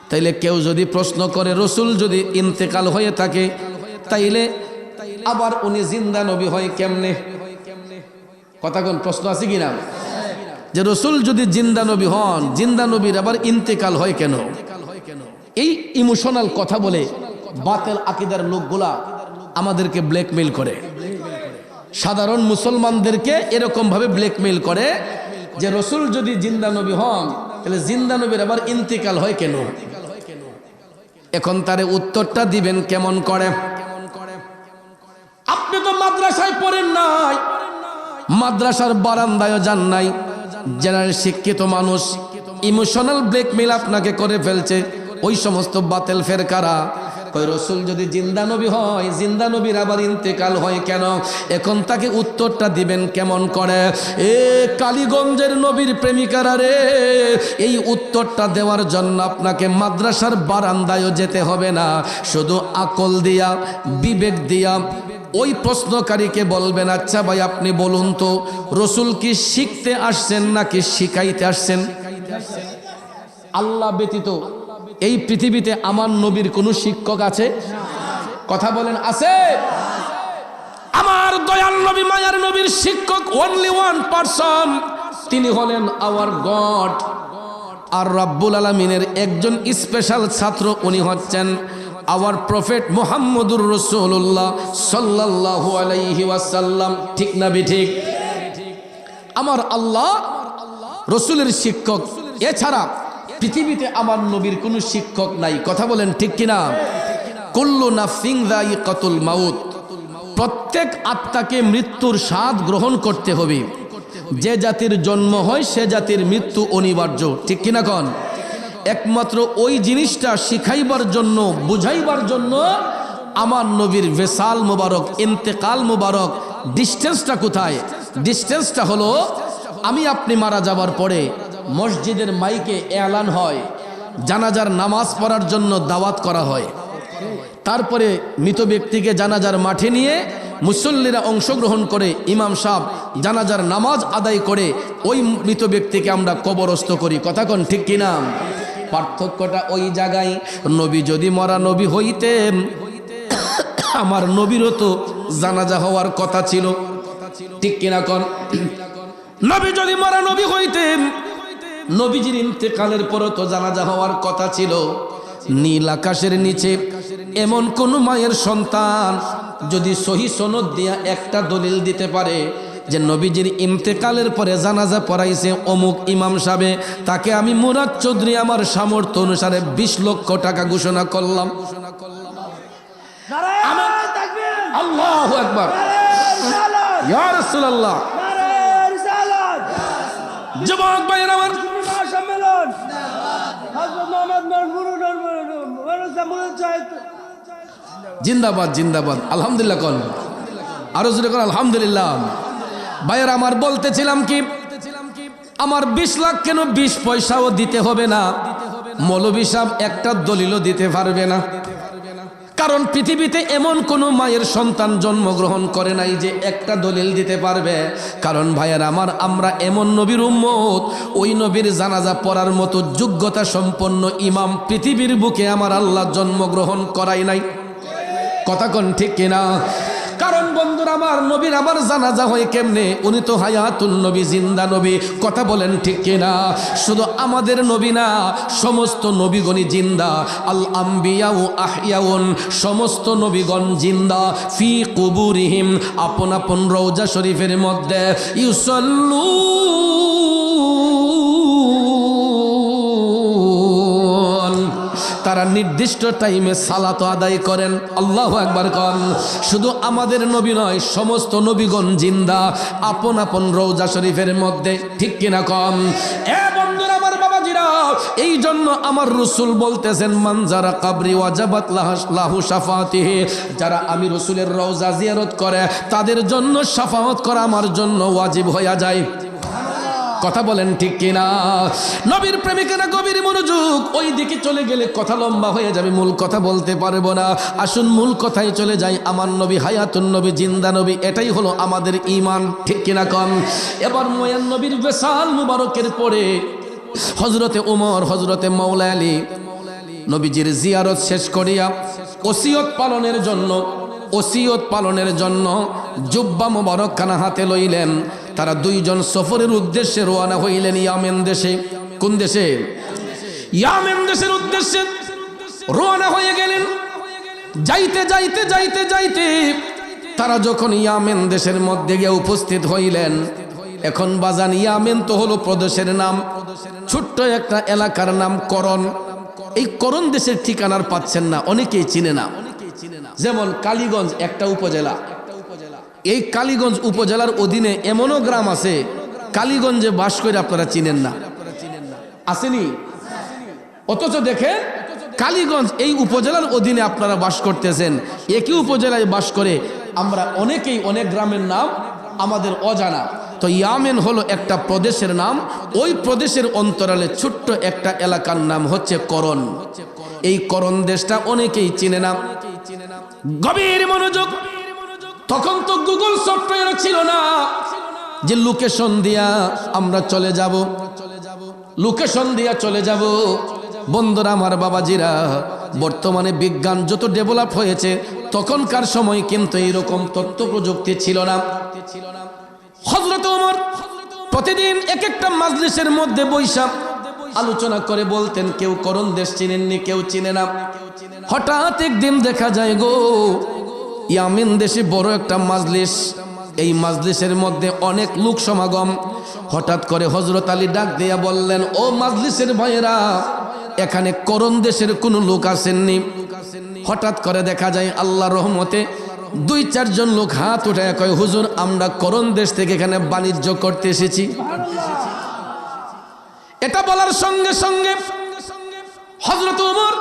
তাইলে কেউ যদি প্রশ্ন করে, রসুল যদি ইন্তেকাল হয়ে থাকে, তাইলে আবার উনি জিন্দা নবী হয় কেমনে? কথা কোন প্রশ্ন আছে কিনা? যে রসুল যদি জিন্দা নবী হন, জিন্দা নবীর আবার ইন্তেকাল হয় কেন? এই ইমোশনাল কথা বলে বাতিল আকীদার লোকগুলা আমাদেরকে ব্ল্যাকমেইল করে, সাধারণ মুসলমানদেরকে এরকম ভাবে ব্ল্যাকমেইল করে যে রসুল যদি জিন্দা নবী হন, তাহলে জিন্দা নবীর আবার ইন্তেকাল হয় কেন? এখন তারে উত্তরটা দিবেন কেমন করে? আপনি তো মাদ্রাসায় পড়েন নাই, মাদ্রাসার বারান্দায় যান নাই, জেনারেল শিক্ষিত মানুষ ইমোশনাল ব্ল্যাকমেইল আপনাকে করে ফেলছে। ওই সমস্ত বাতিল ফেরকারা কই রসুল যদি জিন্দা নবী হয়, জিন্দা নবীর আবার ইন্তেকাল হয় কেন? এখন তাকে উত্তরটা দিবেন কেমন করে? এ কালীগঞ্জের নবীর প্রেমিকারা রে, এই উত্তরটা দেওয়ার জন্য আপনাকে মাদ্রাসার বারান্দায়ও যেতে হবে না, শুধু আকল দিয়া, বিবেক দিয়া ওই প্রশ্নকারীকে বলবেন, আচ্ছা ভাই আপনি বলুন তো, রসুল কি শিখতে আসছেন নাকি শিখাইতে আসছেন? আল্লাহ ব্যতীত এই পৃথিবীতে আমার নবীর কোনো শিক্ষক আছে? কথা বলেন, আছে? আমার দয়াল নবী, মায়ার নবীর শিক্ষক অনলি ওয়ান পারসন, তিনি হলেন আওয়ার গড। আর রব্বুল আলামিনের একজন স্পেশাল ছাত্র, উনি হচ্ছেন আওয়ার প্রফেট মুহাম্মদুর রাসূলুল্লাহ সাল্লাল্লাহু আলাইহি ওয়াসাল্লাম। ঠিক না বেঠিক? আমার আল্লাহ রসুলের শিক্ষক, এছাড়া পৃথিবীতে আমার নবীর কোনো শিক্ষক নাই। কথা বলেন ঠিক কিনা? কুল্লু নাফসিন যায়িকাতুল মাউত, প্রত্যেক আত্মাকে মৃত্যুর স্বাদ গ্রহণ করতে হবে। যে জাতির জন্ম হয় সে জাতির মৃত্যু অনিবার্য। ঠিক কিনা কন? একমাত্র ওই জিনিসটা শিখাইবার জন্য, বুঝাইবার জন্য আমার নবীর ভেসাল মোবারক, ইন্তেকাল মোবারক। ডিস্টেন্সটা কোথায়? ডিস্টেন্সটা হলো, আমি আপনি মারা যাবার পরে মসজিদের মাইকে এলান হয়, জানাজার নামাজ পড়ার জন্য দাওয়াত করা হয়, তারপরে মৃত ব্যক্তিকে জানাজার মাঠে নিয়ে মুসল্লিরা অংশগ্রহণ করে, ইমাম সাহেব জানাজার নামাজ আদায় করে ওই মৃত ব্যক্তিকে আমরা কবরস্থ করি। কথা কোন ঠিক কিনা? পার্থক্যটা ওই জায়গায়। নবী যদি মরা নবী হইতেন, আমার নবীরও তো জানাজা হওয়ার কথা ছিল। ঠিক কিনা কন? নবী যদি মরা নবী হইতেন, নবীজির ইন্তেকালের পরও তো জানাজা হওয়ার কথা ছিল। নীল আকাশের নিচে এমন কোন মায়ের সন্তান যদি সহি সনদ দিয়া একটা দলিল দিতে পারে যে নবীজির ইন্তেকালের পরে জানাজা পড়াইছে অমুক ইমাম সাহেব, তাকে আমি মুরাদ চৌধুরী আমার সামর্থ্য অনুসারে 20 লক্ষ টাকা ঘোষণা করলাম। আল্লাহু আকবার, ইয়া রাসূলুল্লাহ। যুবক ভাইয়েরা আমার, জিন্দাবাদ জিন্দাবাদ, আলহামদুলিল্লাহ কন, আরো জোরে কন আলহামদুলিল্লাহ। ভাইয়েরা আমার, বলতেছিলাম কি, আমার 20 লাখ কেন 20 পয়সাও দিতে হবে না, মৌলভী সাহেব একটা দলিলও দিতে পারবে না। কারণ পৃথিবীতে এমন কোনো মায়ের সন্তান জন্মগ্রহণ করে নাই যে একটা দলিল দিতে পারবে। কারণ ভাইয়ের আমার, আমরা এমন নবীর উম্মত, ওই নবীর জানাজা পড়ার মতো যোগ্যতা সম্পন্ন ইমাম পৃথিবীর বুকে আমার আল্লাহ জন্মগ্রহণ করাই নাই। কথা কোন ঠিক কিনা? কারণ বন্ধুরা আমার, নবীর আবার জানাজা হয় কেমনে? উনি তো হায়াতুল নবী, জিন্দা নবী। কথা বলেন ঠিক কিনা? শুধু আমাদের নবী না, সমস্ত নবীগণই জিন্দা। আল আম্বিয়াউ আহিয়াউন, সমস্ত নবীগণ জিন্দা। ফি কুবুরিহিম, আপন আপন রওজা শরীফের মধ্যে ইউসাল্লু, তারা নির্দিষ্ট টাইমে সালাত আদায় করেন। আল্লাহু আকবার কন। শুধু আমাদের নবী নয়, সমস্ত নবীগণ জিন্দা আপন আপন রওজা শরীফের মধ্যে। ঠিক কিনা কম? এ বন্ধুরা আমার, বাবাজিরা, এই জন্য আমার রাসূল বলতেছেন, মান যারা কবরি ওয়াজাবাত লাহু শাফাআতিহি, যারা আমি রাসূলের রওজা জিয়ারত করে তাদের জন্য শাফাআত করা আমার জন্য ওয়াজিব হয়ে যায়। কথা বলেন ঠিক কিনা? নবীর প্রেমিকেরা গভীর মনোযোগ। ওই দিকে চলে গেলে কথা লম্বা হয়ে যাবে, মূল কথা বলতে পারবো না। আসুন মূল কথায় চলে যাই। আমার নবী হায়াতুন নবী, জিন্দা নবী, এটাই হলো আমাদের ঈমান। ঠিক কিনা কম? এবার ময়ান নবীর বেসাল মুবারকের পরে হযরতে ওমর, হযরতে মাওলা আলী নবীজির জিয়ারত শেষ করিয়া ওসিয়ত পালনের জন্য জুব্বা মুবারক খানা হাতে লইলেন। তারা দুইজন সফরের উদ্দেশ্যে রওনা হইলেন ইয়ামেন দেশে। কোন দেশে? ইয়ামেন দেশের উদ্দেশ্যে রওনা হয়ে গেলেন। যাইতে যাইতে যাইতে যাইতে তারা যখন ইয়ামেন দেশের মধ্যে গিয়ে উপস্থিত হইলেন, এখন বাজান ইয়ামেন তো হলো প্রদেশের নাম, ছোট্ট একটা এলাকার নাম করণ। এই করণ দেশের ঠিকানার পাচ্ছেন না, অনেকেই চিনে না। যেমন কালীগঞ্জ একটা উপজেলা, এই কালীগঞ্জ উপজেলার অধীনে এমনও গ্রাম আছে কালীগঞ্জে বাস করে আপনারা চিনেন না, আসেনি? অথচ দেখেন কালীগঞ্জ এই উপজেলার অধীনে আপনারা বাস করতেছেন। একই উপজেলায় বাস করে আমরা অনেকেই অনেক গ্রামের নাম আমাদের অজানা। তো ইয়ামেন হলো একটা প্রদেশের নাম। ওই প্রদেশের অন্তরালে ছোট্ট একটা এলাকার নাম হচ্ছে করণ। এই করণ দেশটা অনেকেই চিনে না। গভীর মনোযোগ। তখন তো গুগল সফটওয়্যার ছিল না যে লোকেশন দিয়া আমরা চলে যাব, লোকেশন দিয়া চলে যাব। বন্ধুরা আমার, বাবাজিরা, বর্তমানে বিজ্ঞান যত ডেভেলপ হয়েছে, তখনকার সময় কিন্তু এইরকম তথ্য প্রযুক্তি ছিল না। হযরত ওমর প্রতিদিন এক একটা মাজলিসের মধ্যে বৈশা আলোচনা করে বলতেন, কেউ করণ দেশ চিনেননি, কেউ চিনে না। হঠাৎ একদিন দেখা যায় গো, ইয়ামেন দেশে বড় একটা মাজলিস। এই মাজলিসের মধ্যে অনেক লোক সমাগম। হঠাৎ করে হযরত আলী ডাক দিয়া বললেন, ও মাজলিসের ভাইয়েরা, এখানে করণ দেশের কোনো লোক আসেননি? হঠাৎ করে দেখা যায় আল্লাহর রহমতে 2-4 জন লোক হাত উঠায় কয়, হুজুর, আমরা করণ দেশ থেকে এখানে বাণিজ্য করতে এসেছি। এটা বলার সঙ্গে সঙ্গে হযরত ওমর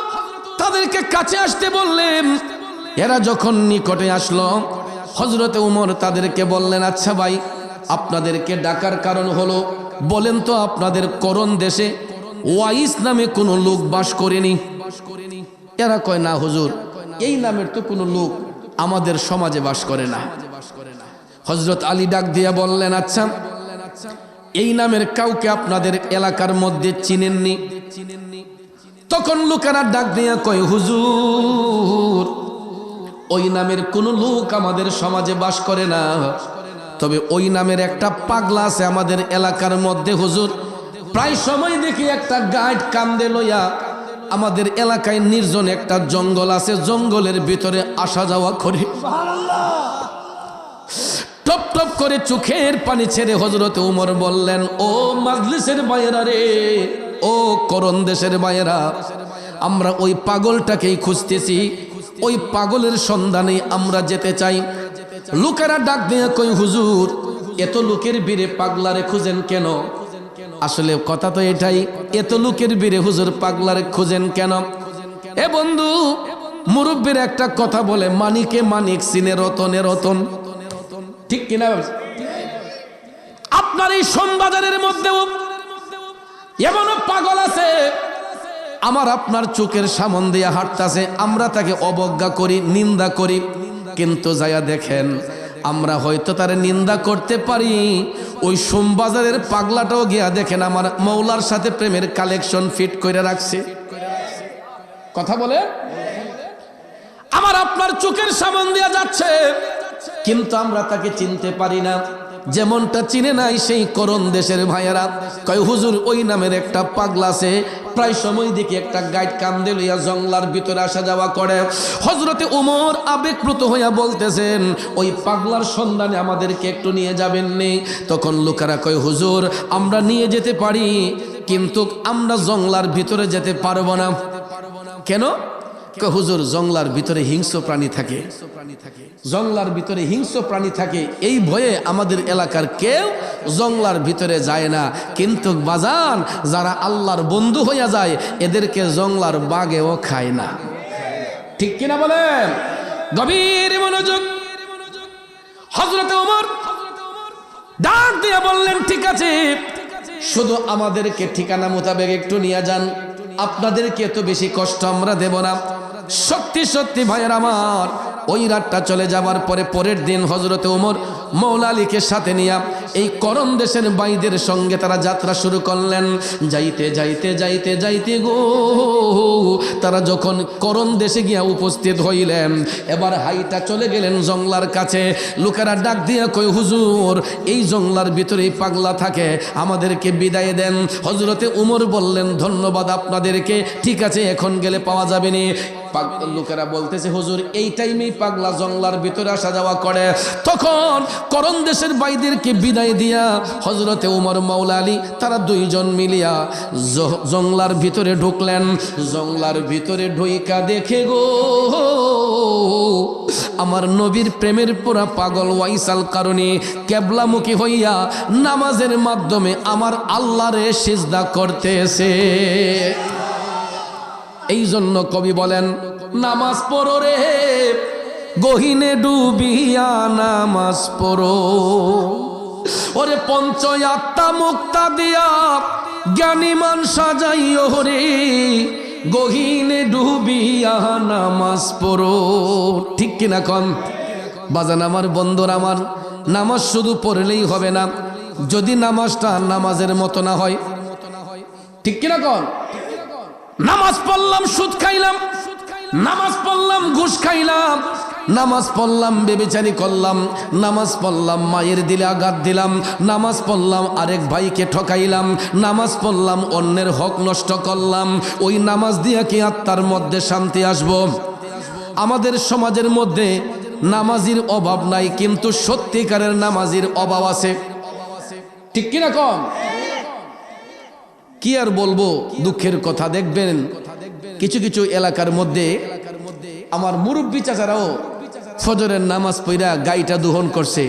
তাদেরকে কাছে আসতে বললেন। এরা যখন নিকটে আসলো, হযরতে ওমর তাদেরকে বললেন, আচ্ছা ভাই, আপনাদেরকে ডাকার কারণ হলো, বলেন তো আপনাদের করণ দেশে ওয়াইস নামে কোনো লোক বাস করেনি? এরা কয়, না হুজুর, এই নামের তো কোনো লোক আমাদের সমাজে বাস করে না। হযরত আলী ডাক দিয়া বললেন, আচ্ছা, এই নামের কাউকে আপনাদের এলাকার মধ্যে চিনেননি? তখন লোকেরা ডাক দিয়া কয়, হুজুর, ওই নামের কোনো লোক আমাদের সমাজে বাস করে না। তবে ওই নামের একটা পাগলা আছে আমাদের এলাকার মধ্যে হুজুর। প্রায় সময় দেখি একটা গাইড কান্দে লইয়া আমাদের এলাকায় নির্জন একটা জঙ্গল আছে, জঙ্গলের ভিতরে আসা যাওয়া করে। টপ টপ করে চোখের পানি ছেড়ে হযরত ওমর বললেন, ও মাজলিসের ভাইয়েরা রে, ও করণ দেশের ভাইয়েরা, আমরা ওই পাগলটাকেই খুঁজতেছি, ওই পাগলের সন্ধানে আমরা যেতে চাই। লোকেরা ডাক দিয়ে কই, হুজুর, এত লোকের ভিড়ে পাগলারে খুঁজেন কেন? আসলে কথা তো এটাই, এত লোকের ভিড়ে হুজুর পাগলারে খুঁজেন কেন? এ বন্ধু, মুরব্বীর একটা কথা বলে, মানিকে মানিক চিনে রতনে রতন। ঠিক কিনা? আপনার এই সোমবাজারের মধ্যেও এমনও পাগল আছে আমার আপনার চোখের সামন দিয়ে হাঁটতাছে, আমরা তাকে অবজ্ঞা করি, নিন্দা করি, কিন্তু যায়া দেখেন আমরা হয়তো তার নিন্দা করতে পারি, ওই সোমবাজারের পাগলাটাও গিয়া দেখেন আমার মৌলার সাথে প্রেমের কালেকশন ফিট করে রাখছে। কথা বলে আমার আপনার চোখের সামন দিয়া যাচ্ছে, কিন্তু আমরা তাকে চিনতে পারি না। যেমনটা চিনে নাই সেই করণ দেশের ভাইয়েরা, কয় হুজুর ওই নামের একটা পাগলা আছে, প্রায় সময় দেখি একটা গাইড কান্দে লইয়া জঙ্গলার ভিতরে আসা যাওয়া করে। হযরতে ওমর আবেগপ্রত হইয়া বলতেছেন ওই পাগলার সন্ধানে আমাদেরকে একটু নিয়ে যাবেন নি? তখন লোকেরা কয় হুজুর আমরা নিয়ে যেতে পারি, কিন্তু আমরা জঙ্গলার ভিতরে যেতে পারবো না। কেন? হুজুর জঙ্গলার ভিতরে হিংস্র প্রাণী থাকে, জঙ্গলার ভিতরে হিংস্র প্রাণী থাকে, এই ভয়ে আমাদের এলাকার কেউ জঙ্গলার ভিতরে যায় না। কিন্তু বাজান যারা আল্লাহর বন্ধু হইয়া যায় এদেরকে জঙ্গলার বাঘেও খায় না। ঠিক কিনা বলেন? গভীর মনোযোগ। হযরত ওমর ডাক দিয়ে বললেন ঠিক আছে, শুধু আমাদেরকে ঠিকানা মোতাবেক একটু নিয়ে যান, আপনাদেরকে এত বেশি কষ্ট আমরা দেব না। সত্যি সত্যি ভাইয়ের আমার ওই রাতটা চলে যাবার পরে পরের দিন হযরতে ওমর মৌলা আলীকে সাথে নিয়ে এই করণ দেশের ভাইদের সঙ্গে তারা যাত্রা শুরু করলেন। যাইতে যাইতে যাইতে যাইতে গো তারা যখন করণ দেশে গিয়া উপস্থিত হইলেন, এবার হাইটা চলে গেলেন জঙ্গলার কাছে। লোকেরা ডাক দিয়া কয় হুজুর এই জঙ্গলার ভিতরেই পাগলা থাকে, আমাদেরকে বিদায় দেন। হযরতে ওমর বললেন ধন্যবাদ আপনাদেরকে, ঠিক আছে এখন গেলে পাওয়া যাবে না। লোকেরা বলতেছে হুজুর এই টাইমেই পাগলা জঙ্গলার ভিতরে আসা যাওয়া করে। তখন করণ দেশের ভাইদেরকে বিদায় দিয়া হযরতে ওমর মাওলা আলী তারা দুইজন মিলিয়া জঙ্গলার ভিতরে ঢুকলেন। জঙ্গলার ভিতরে ঢুইকা দেখে গো আমার নবীর প্রেমের পুরা পাগল ওয়াইসাল কারণে কেবলামুখী হইয়া নামাজের মাধ্যমে আমার আল্লাহরে সিজদা করতেছে। এই জন্য কবি বলেন নামাজ পড়ো রে গহিনে ডুবিয়া নামাজ পড়ো, ওরে পঞ্চ আত্মা মুক্তা দিয়া জ্ঞানীমান সাজাইও রে গহিনে ডুবিয়া নামাজ পড়ো। ঠিক কিনা কন বাজান? আমার বন্ধুরা আমার, নামাজ শুধু পড়লেই হবে না, যদি নামাজটা নামাজের মতো না হয়। ঠিক কিনা কন? নামাজ পড়লাম সুদ খাইলাম, নামাজ পড়লাম ঘুষ খাইলাম, নামাজ পড়লাম বেবিচারি করলাম, নামাজ পড়লাম মায়ের দিলে আঘাত দিলাম, নামাজ পড়লাম আরেক ভাইকে ঠকাইলাম, নামাজ পড়লাম অন্যের হক নষ্ট করলাম, ওই নামাজ দিয়ে কি আত্মার মধ্যে শান্তি আসবো? আমাদের সমাজের মধ্যে নামাজির অভাব নাই, কিন্তু সত্যিকারের নামাজির অভাব আছে। ঠিক কিনা কম? কি আর বলবো, দুঃখের কথা। দেখবেন কিছু কিছু এলাকার মধ্যে আমার মুরব্বী চাচারাও ফজরের নামাজ পড়া গাইটা দোহন করছে।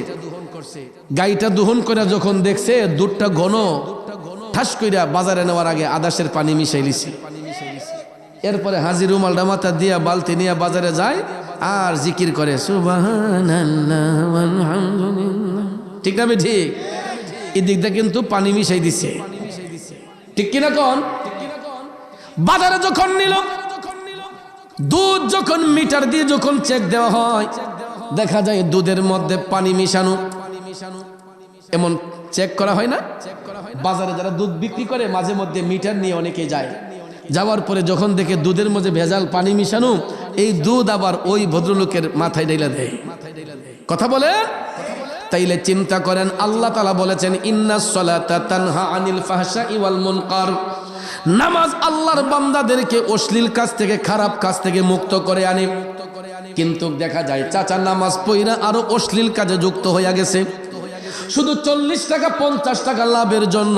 গাইটা দোহন করে যখন দেখছে দুধটা ঘন, ঠাস কইরা বাজারে নেওয়ার আগে আদাসের পানি মিশাই লিছে। এরপরে হাজির রুমালটা মাথা দিয়া বালতি নিয়ে বাজারে যায় আর জিকির করে সুবহানাল্লাহ আলহামদুলিল্লাহ। ঠিক না? ঠিক। এই দিকটা কিন্তু পানি মিশাই দিছে। ঠিক কিনা কন? বাজারে যখন নিল দুধ, যখন মিটার দিয়ে যখন চেক দেওয়া হয় দেখা যায় দুধের মধ্যে পানি মিশানো। এমন চেক করা হয় না? বাজারে যারা দুধ বিক্রি করে মাঝে মধ্যে মিটার নিয়ে অনেকে যায়, যাওয়ার পরে যখন দেখে দুধের মধ্যে ভেজাল পানি মিশানো, এই দুধ আবার ওই ভদ্রলোকের মাথায় ঢেলে দেয়। কথা বলে? তাইলে চিন্তা করেন, আল্লাহ তাআলা বলেছেন ইন্নাস সালাতা তানহা আনিল ফাহশাই ওয়াল মুনকার, নামাজ আল্লাহর বান্দাদেরকে অশ্লীল কাজ থেকে, খারাপ কাজ থেকে মুক্ত করে আনে। কিন্তু দেখা যায় চাচা নামাজ পড়া আরো অশ্লীল কাজে যুক্ত হয়ে গেছে। শুধু 40 টাকা 50 টাকা লাভের জন্য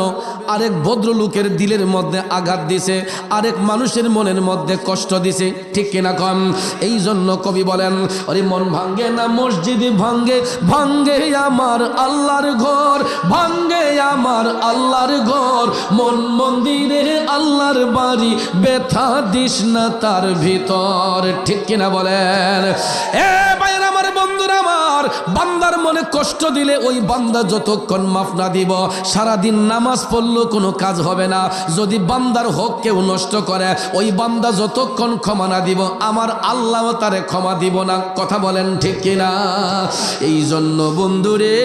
আরেক ভদ্রলোকের দিলের মধ্যে আঘাত দিছে, আরেক মানুষের মনের মধ্যে কষ্ট দিছে। ঠিক কিনা কম? এই জন্য কবি বলেন আরে মন ভাঙ্গে না মসজিদ ভাঙ্গে, ভাঙ্গে আমার আল্লাহর ঘর, ভাঙ্গে আমার আল্লাহর ঘর, মন মন্দিরে আল্লাহর বাড়ি, ব্যথা দিস না তার ভিতর। ঠিক কিনা বলেন? এ ভাইরা আমার, বন্ধুরা আমার, আর বান্দার মনে কষ্ট দিলে ওই বান্দা যতক্ষণ মাফ না দিব সারাদিন নামাজ পড়লেও কোনো কাজ হবে না। যদি বান্দার হক কেউ নষ্ট করে ওই বান্দা যতক্ষণ ক্ষমা না দিব আমার আল্লাহ তারে ক্ষমা দিব না। কথা বলেন ঠিক কিনা? এই জন্য বন্ধুরে,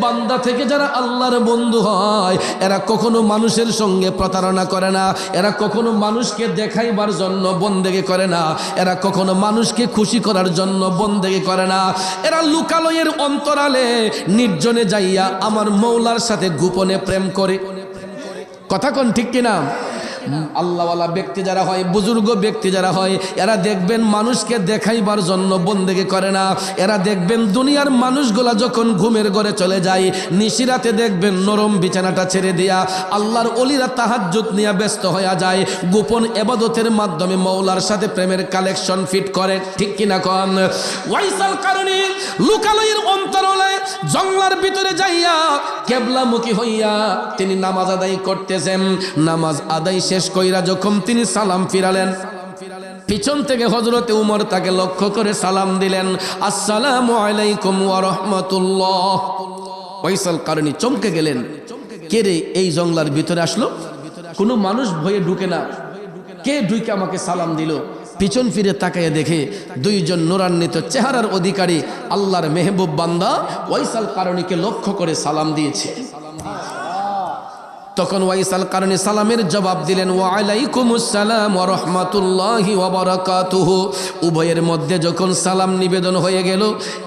বান্দা থেকে যারা আল্লাহর বন্ধু হয় এরা কখনো মানুষের সঙ্গে প্রতারণা করে না, এরা কখনো মানুষকে দেখাইবার জন্য বন্দেগি করে না, এরা কখনো মানুষকে খুশি করার জন্য বন্দেগি করে না। এরা লুকালয়ের অন্তরালে নির্জনে যাইয়া আমার মৌলার সাথে গোপনে প্রেম করে। কথা কোন ঠিক কিনা? আল্লাহওয়ালা ব্যক্তি যারা হয়, বুজুর্গ ব্যক্তি যারা হয়, এরা দেখবেন মানুষকে দেখাইবার জন্য বন্দেগি করে না। এরা দেখবেন দুনিয়ার মানুষগুলা যখন ঘুমের ঘরে চলে যায় নিশিরাতে দেখবেন নরম বিছানাটা ছেড়ে দিয়া আল্লাহর ওলিরা তাহাজ্জুদ নিয়ে ব্যস্ত হয়ে যায়, গোপন ইবাদতের মাধ্যমে মওলার সাথে প্রেমের কালেকশন ফিট করে। ঠিক কিনা কোন? ওয়াইসাল কারণে লুকালয়ের অন্তরালে জঙ্গলার ভিতরে যাইয়া কিবলামুখী হইয়া তিনি নামাজ আদায় করতেছেন। নামাজ আদায় শেষ কইরা যখন তিনি সালাম ফিরালেন, পিছন থেকে হযরতে উমর তাকে লক্ষ্য করে সালাম দিলেন, আসসালামু আলাইকুম ওয়া রাহমাতুল্লাহ। ওয়াইসাল কারণী চমকে গেলেন, কে রে এই জঙ্গলার ভিতরে আসলো? কোনো মানুষ ভয়ে ঢুকে না, কে ঢুকে আমাকে সালাম দিল? পিছন ফিরে তাকাইয়ে দেখে দুইজন নূরান্বিত চেহারার অধিকারী আল্লাহর মেহবুব বান্দা ওয়াইসাল কারণীকে লক্ষ্য করে সালাম দিয়েছে। তখন ওয়াইসাল কারণী সালামের জবাব দিলেন, ওয়া আলাইকুমুস সালাম ওয়া রাহমাতুল্লাহি ওয়া বারাকাতুহু। উভয়ের মধ্যে যখন সালাম নিবেদন হয়ে গেল,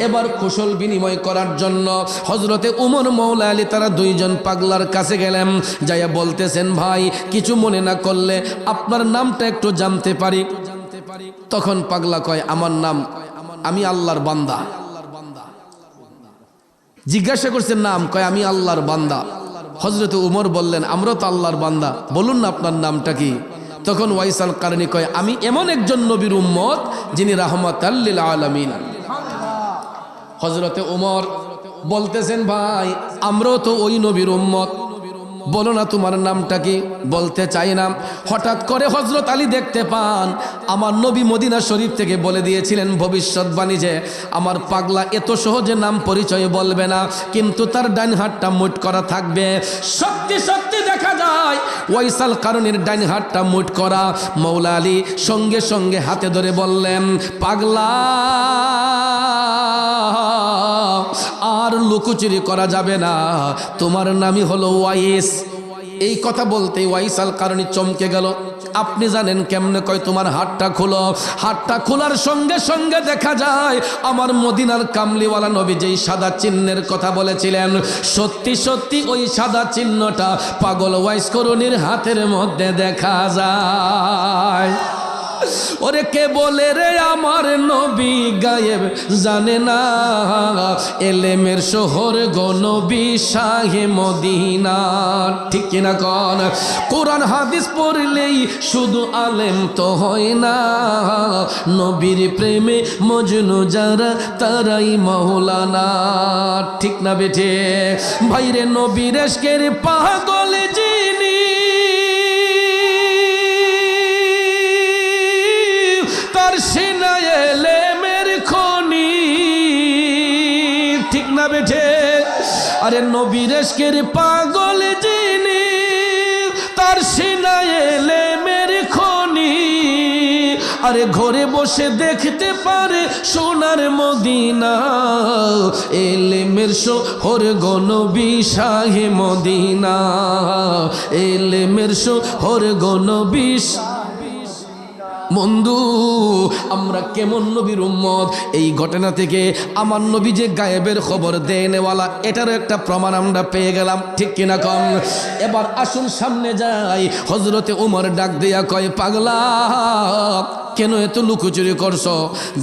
এবার কুশল বিনিময় করার জন্য হযরতে উমর মওলা আলী তারা দুইজন পাগলার কাছে গেলেন, যাইয়া বলতেছেন, ভাই কিছু মনে না করলে আপনার নামটা একটু জানতে পারি? তখন পাগলা কয়, আমার নাম, আমি আল্লাহর বান্দা। জিজ্ঞাসা করছেন নাম, কয় আমি আল্লাহর বান্দা। হযরত উমর বললেন, আমরা তো আল্লাহর বান্দা, বলুন না আপনার নামটা কি? তখন ওয়াইসাল কারণী কয়, আমি এমন একজন নবীর উম্মত যিনি রাহমাতাল লিল আলামিন। হযরতে উমর বলতেছেন, ভাই আমরাও তো ওই নবীর উম্মত, বলো না তোমার নামটা কি? বলতে চাই না। হঠাৎ করে হযরত আলী দেখতে পান আমার নবী মদিনা শরীফ থেকে বলে দিয়েছিলেন ভবিষ্যৎবাণী যে আমার পাগলা এত সহজে নাম পরিচয় বলবে না, কিন্তু তার ডান হাতটা মুঠ করা থাকবে। সত্যি সত্যি দেখা যায় ওয়াইসাল কারণীর ডান হাতটা মুঠ করা। মওলা আলী সঙ্গে সঙ্গে হাতে ধরে বললেন, পাগলা আর লুকোচুরি করা যাবে না, তোমার নামই হলো ওয়াইস। এই কথা বলতেই ওয়াইসাল কারণী চমকে গেল। আপনি জানেন কেমনে? কয় তোমার হাতটা খোলো। হাতটা খোলার সঙ্গে সঙ্গে দেখা যায় আমার মদিনার কামলিওয়ালা নবী যেই সাদা চিহ্নের কথা বলেছিলেন, সত্যি সত্যি ওই সাদা চিহ্নটা পাগল ওয়াইস করণীর হাতের মধ্যে দেখা যায়। ওরে কে বলে রে আমার নবী গায়েব জানে না, এলেমের শহর গো নবী শাহে মদিনা। ঠিক কিনা কোন? কোরআন হাদিস পড়লেই শুধু আলেম তো হয় না, নবীর প্রেমে মজনু যারা তারাই মাওলানা। ঠিক না বেঠে? ভাইরে নবীর ইশকের পাগল যিনি, তার সিনায় এলেমের খনি। ঠিক না বেঠে? আরে নবীর ইশকের পাগল যিনি, তার সিনায় এলেমের খনি। আরে ঘরে বসে দেখতে পারে সোনার মদিনা, এলেমের শহর গো নবী শাহে মদিনা, এলেমের শহর গো নবী। বন্ধু আমরা কেমন নবীর উম্মত, এই ঘটনা থেকে আমার নবী যে গায়েবের খবর দেনেওয়ালা এটারও একটা প্রমাণ আমরা পেয়ে গেলাম। ঠিক কিনা কম? এবার আসুন সামনে যাই। হযরতে উমর ডাক দিয়া কয়, পাগলা কেন এত লুকোচুরি করছো?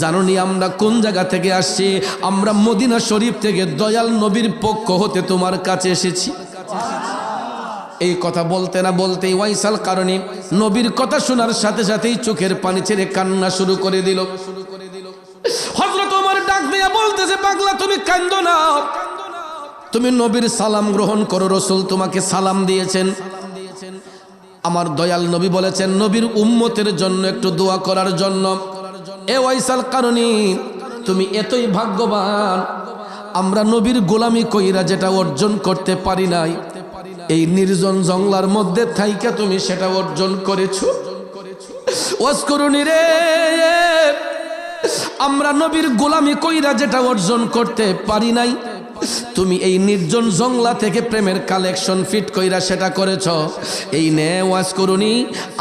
জানো নি আমরা কোন জায়গা থেকে আসছি? আমরা মদিনা শরীফ থেকে দয়াল নবীর পক্ষ হতে তোমার কাছে এসেছি। এই কথা বলতে না বলতেই ওয়াইসাল কারণী নবীর কথা শোনার সাথে সাথেই চোখের পানি ছেড়ে কান্না শুরু করে দিল। হযরত ওমর ডাক দিয়া বলতেছে, পাগলা তুমি কান্দো না, তুমি নবীর সালাম গ্রহণ করো, রাসূল তোমাকে সালাম দিয়েছেন। আমার দয়াল নবী বলেছেন নবীর উম্মতের জন্য একটু দোয়া করার জন্য। এ ওয়াইসাল কারণী তুমি এতই ভাগ্যবান, আমরা নবীর গোলামি কইরা যেটা অর্জন করতে পারি নাই, এই নির্জন জঙ্গলার মধ্যে থাইকা তুমি সেটা অর্জন করেছো। ওয়াজকুরুনি রে, আমরা নবীর গোলামি কইরা যেটা অর্জন করতে পারি নাই, তুমি এই নির্জন জঙ্গলা থেকে প্রেমের কালেকশন ফিট কইরা সেটা করেছ। এই নে ওয়াজকুরুনি,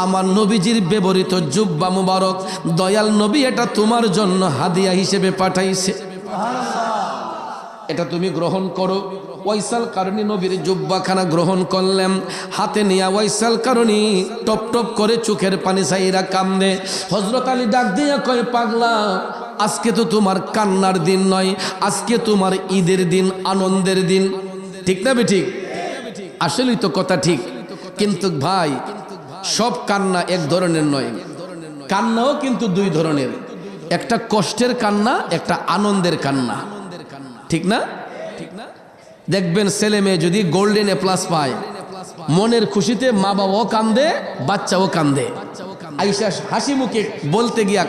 আমার নবীজির ব্যবহৃত জুব্বা মুবারক দয়াল নবী এটা তোমার জন্য হাদিয়া হিসেবে পাঠাইছে, এটা তুমি গ্রহণ করো। ওয়াইসাল কারণী নবীর জুব্বাখানা গ্রহণ করলেন, হাতে নিয়া ওয়াইসাল কারণী টপ টপ করে চোখের পানি চাইরা কান্দে। হযরত আলী ডাক দিয়া কয়, পাগলা, আজকে তো তোমার কান্নার দিন নয়, আজকে তোমার ঈদের দিন, আনন্দের দিন। ঠিক না বেঠিক? আসলেই তো কথা ঠিক। কিন্তু ভাই, সব কান্না এক ধরনের নয়, কান্নাও কিন্তু দুই ধরনের, একটা কষ্টের কান্না, একটা আনন্দের কান্না। ঠিক না? দেখবেন ছেলে মেয়ে যদি গোল্ডেন A+ পায়, মনের খুশিতে মা বাবাও কান্দে, বাচ্চাও কান্দে। আইসা হাসি মুখে বলতে গিয়া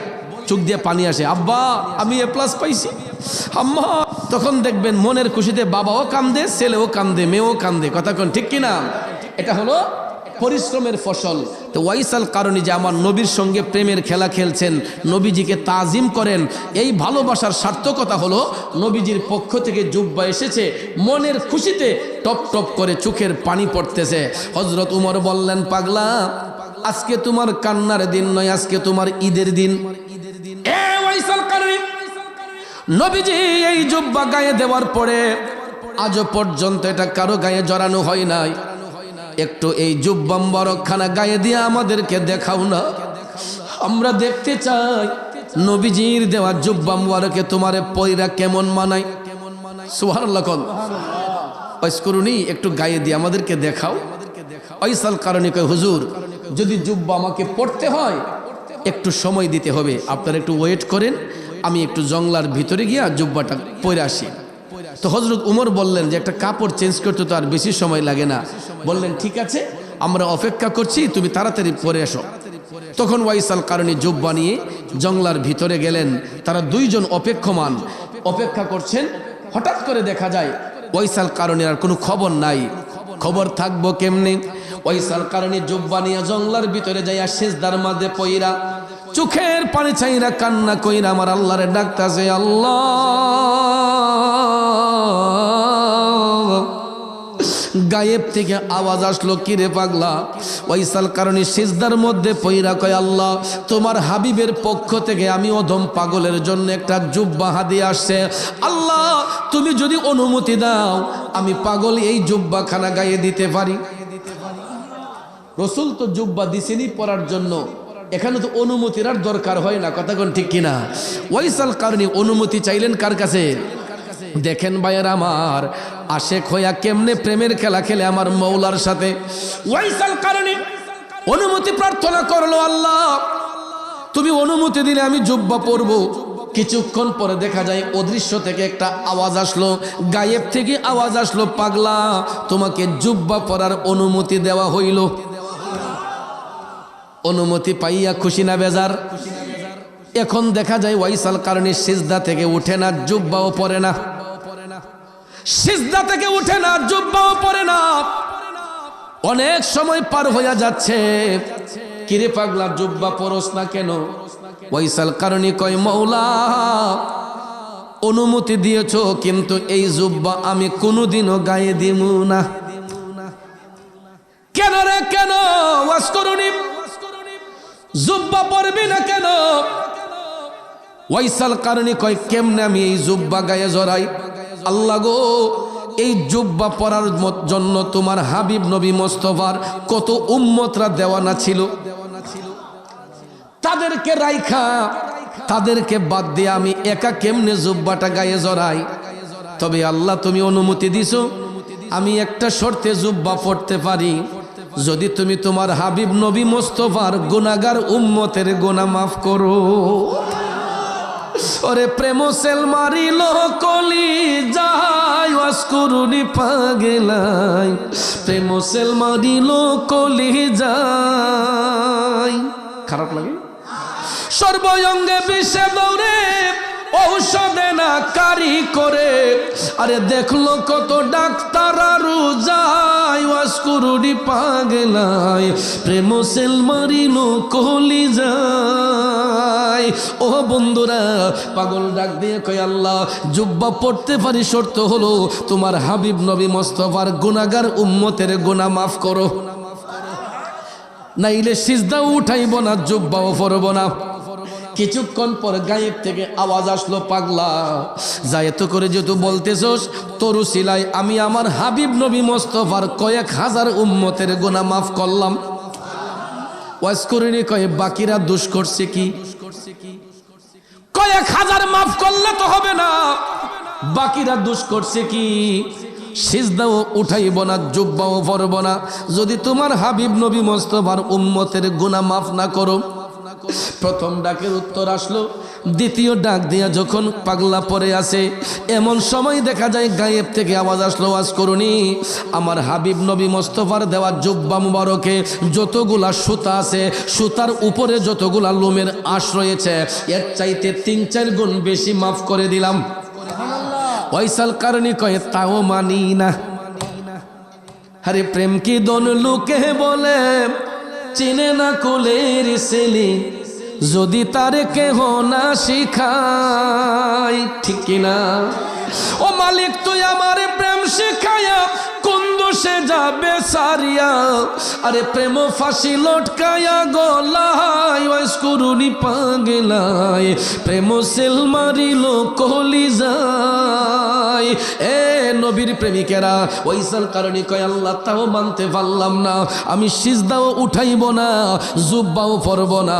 চোখ দিয়ে পানি আসে, আব্বা আমি A+ পাইছি আম্মা। তখন দেখবেন মনের খুশিতে বাবাও কান্দে, ছেলেও কান্দে, মেয়েও কান্দে। কথা কোন ঠিক কিনা? এটা হলো পরিশ্রমের ফসল। তো ওয়াইসাল কারণী যে আমার নবীর সঙ্গে প্রেমের খেলা খেলছেন, নবীজিকে তাজিম করেন, এই ভালোবাসার সার্থকতা হলো নবীজির পক্ষ থেকে জুব্বা এসেছে, মনের খুশিতে টপ টপ করে চোখের পানি পড়তেছে। হযরত উমর বললেন, পাগলা, আজকে তোমার কান্নার দিন নয়, আজকে তোমার ঈদের দিন। ওয়াইসাল কারণী নবীজি এই জুব্বা গায়ে দেওয়ার পরে আজও পর্যন্ত এটা কারো গায়ে জড়ানো হয় নাই। একটু এই জুব্বা মুবারকখানা গায়ে দিয়ে আমাদেরকে দেখাও না, আমরা দেখতে চাই নবীজির দেওয়া জুব্বা মুবারকে তোমারে পয়রা কেমন মানায়। সুবহানাল্লাহ কোন ওয়াজকুরুনি, একটু গায়ে দিয়ে আমাদেরকে দেখাও। ওয়াইসাল কারণী কয়, হুজুর, যদি জুব্বা আমাকে পড়তে হয় একটু সময় দিতে হবে, আপনারা একটু ওয়েট করেন, আমি একটু জঙ্গলার ভিতরে গিয়া জুব্বাটা পরে আসি। তো হযরত উমর বললেন যে একটা কাপড় চেঞ্জ করতে তো আর বেশি সময় লাগে না। বললেন, ঠিক আছে, আমরা অপেক্ষা করছি, তুমি তাড়াতাড়ি পরে এসো। তখন ওয়াইসাল কারণী জুব্বা নিয়ে জঙ্গলার ভিতরে গেলেন। তারা দুইজন অপেক্ষমান, অপেক্ষা করছেন। হঠাৎ করে দেখা যায় ওয়াইসাল কারণীর আর কোনো খবর নাই। খবর থাকবো কেমনে? ওয়াইসাল কারণী জুব্বা নিয়ে জঙ্গলার ভিতরে যাইয়া সিজদার মাঝে পইরা চোখের পানি চাইরা কান্না কইরা আমার আল্লাহরে ডাকতাছে, আল্লাহ, গায়েব থেকে আওয়াজ আসলো, কিরে পাগলা? ওয়াইসাল কারণী সিজদার মধ্যে পইরা কয়, আল্লাহ, তোমার হাবিবের পক্ষ থেকে আমি অধম পাগলের জন্য একটা জুব্বা হাদিয়া আসছে। আল্লাহ, তুমি যদি অনুমতি দাও আমি পাগল এই জুব্বাখানা গায়ে দিতে পারি। রসুল তো জুব্বা দিছেনি পরার জন্য, এখানে তো অনুমতির আর দরকার হয় না। কথা কোন ঠিক কিনা? ওয়াইসাল কারণী অনুমতি চাইলেন কার কাছে? দেখেন ভাইয়ের আমার, আশেক হইয়া কেমনে প্রেমের খেলা খেলে আমার মৌলার সাথে। ওয়াইসাল কারণী অনুমতি প্রার্থনা করলো, আল্লাহ, তুমি অনুমতি দিলে আমি জুব্বা পরবো। কিছুক্ষণ পরে দেখা যায় অদৃশ্য থেকে একটা আওয়াজ আসলো, গায়েব থেকে আওয়াজ আসলো, পাগলা, তোমাকে জুব্বা পরার অনুমতি দেওয়া হইল। অনুমতি পাইয়া খুশি না বেজার? এখন দেখা যায় ওয়াইসাল কারণী সিজদা থেকে উঠে না, জুব্বাও পরে না। সিজদা থেকে উঠে না, জুব্বাও পরে না। অনেক সময় পার হইয়া যাচ্ছে, কিরে পাগলা, জুব্বা পরস না কেন? ওয়াইসাল কারণী কয়, মৌলা, অনুমতি দিয়েছো, কিন্তু এই জুব্বা আমি কোনোদিনও গায়ে দিব না। কেন রে, কেন? ওয়াজকুরুনি, জুব্বা পরবি না কেন? ওয়াইসাল কারণী কয়, কেমনে আমি এই জুব্বা গায়ে জড়াই? আল্লাহ গো, এই জুব্বা পরার জন্য তোমার হাবিব নবী মোস্তফার কত উম্মতরা দেওয়ানা ছিল, তাদেরকে রাইখা, তাদেরকে বাদ দিয়ে আমি একা কেমনে জুব্বাটা গায়ে জড়াই? তবে আল্লাহ, তুমি অনুমতি দিছো, আমি একটা শর্তে জুব্বা পড়তে পারি, যদি তুমি তোমার হাবিব নবী মোস্তফার গুনাহগার উম্মতের গুনাহ মাফ করো। ওরে প্রেম সেল মারিল কলি যায়, ওয়াজকুরুনি পাগলাই, প্রেম সেল মারিল কলি যায়। খারাপ লাগে? সর্বঙ্গে বিষে দৌড়ে ঔষধে না কারি করে, আরে দেখলো কত ডাক্তার আরু যায়, ওয়াজ করুনি পাগলাই প্রেম সেল মারিলো কলি যায়। ও বন্ধুরা, পাগল ডাক দিয়ে কয় আল্লাহ জুব্বা পড়তে পারি, শর্ত হলো তোমার হাবিব নবী মোস্তফার গুনাহগার উম্মতের গুনাহ মাফ করো, নাইলে সিজদা উঠাইব না, জুব্বাও পরব না। কিছুক্ষণ পর গায়েব থেকে আওয়াজ আসলো, পাগলা যা এত করে যেহেতু বলতেছস, তরু সিলাই আমি আমার হাবিব নবী মোস্তফার কয়েক হাজার উম্মতের গুনাহ মাফ করলাম। ওয়াজ করিনি কয়ে বাকিরা দোষ করছে কি? কয়েক হাজার মাফ করলে তো হবে না, বাকিরা দোষ করছে কি? সিজদাও উঠাইব না, জুব্বাও পরব না, যদি তোমার হাবিব নবী মোস্তফার উম্মতের গুনাহ মাফ না করো। প্রথম ডাকের উত্তর আসলো, দ্বিতীয় ডাক দিয়া যখন পাগলা পড়ে আছে, এমন সময় দেখা যায় গায়েব থেকে আওয়াজ আসলো, ওয়াজ করুনি আমার হাবিব নবী মোস্তফার দেওয়া জুব্বা মুবারকে যতগুলা সুতা আছে, সুতার উপরে যতগুলা লোমের আঁশ রয়েছে, এর চাইতে ৩-৪ গুণ বেশি মাফ করে দিলাম। ওয়াইসাল কারণী কয়ে তাও মানি না। আরে প্রেম কি দন লোকে বলে, চিনে না কোলের ছেলে, যদি তারে কেহ না শিখাই, ঠিক কিনা? ও মালিক তুই আমারে প্রেম শিখায়া কোন দোষে যাবে সারিয়া, আরে প্রেম ফাঁসি লটকায়া গলায়, ওয়াজ করুনি পাগলাই প্রেম সেল মারিল কলি যায়। এ নবীর প্রেমিকেরা, ওইসাল কারণে কয় আল্লাহ তাও মানতে পারলাম না, আমি সিজদাও উঠাইব না, জুব্বাও পরব না,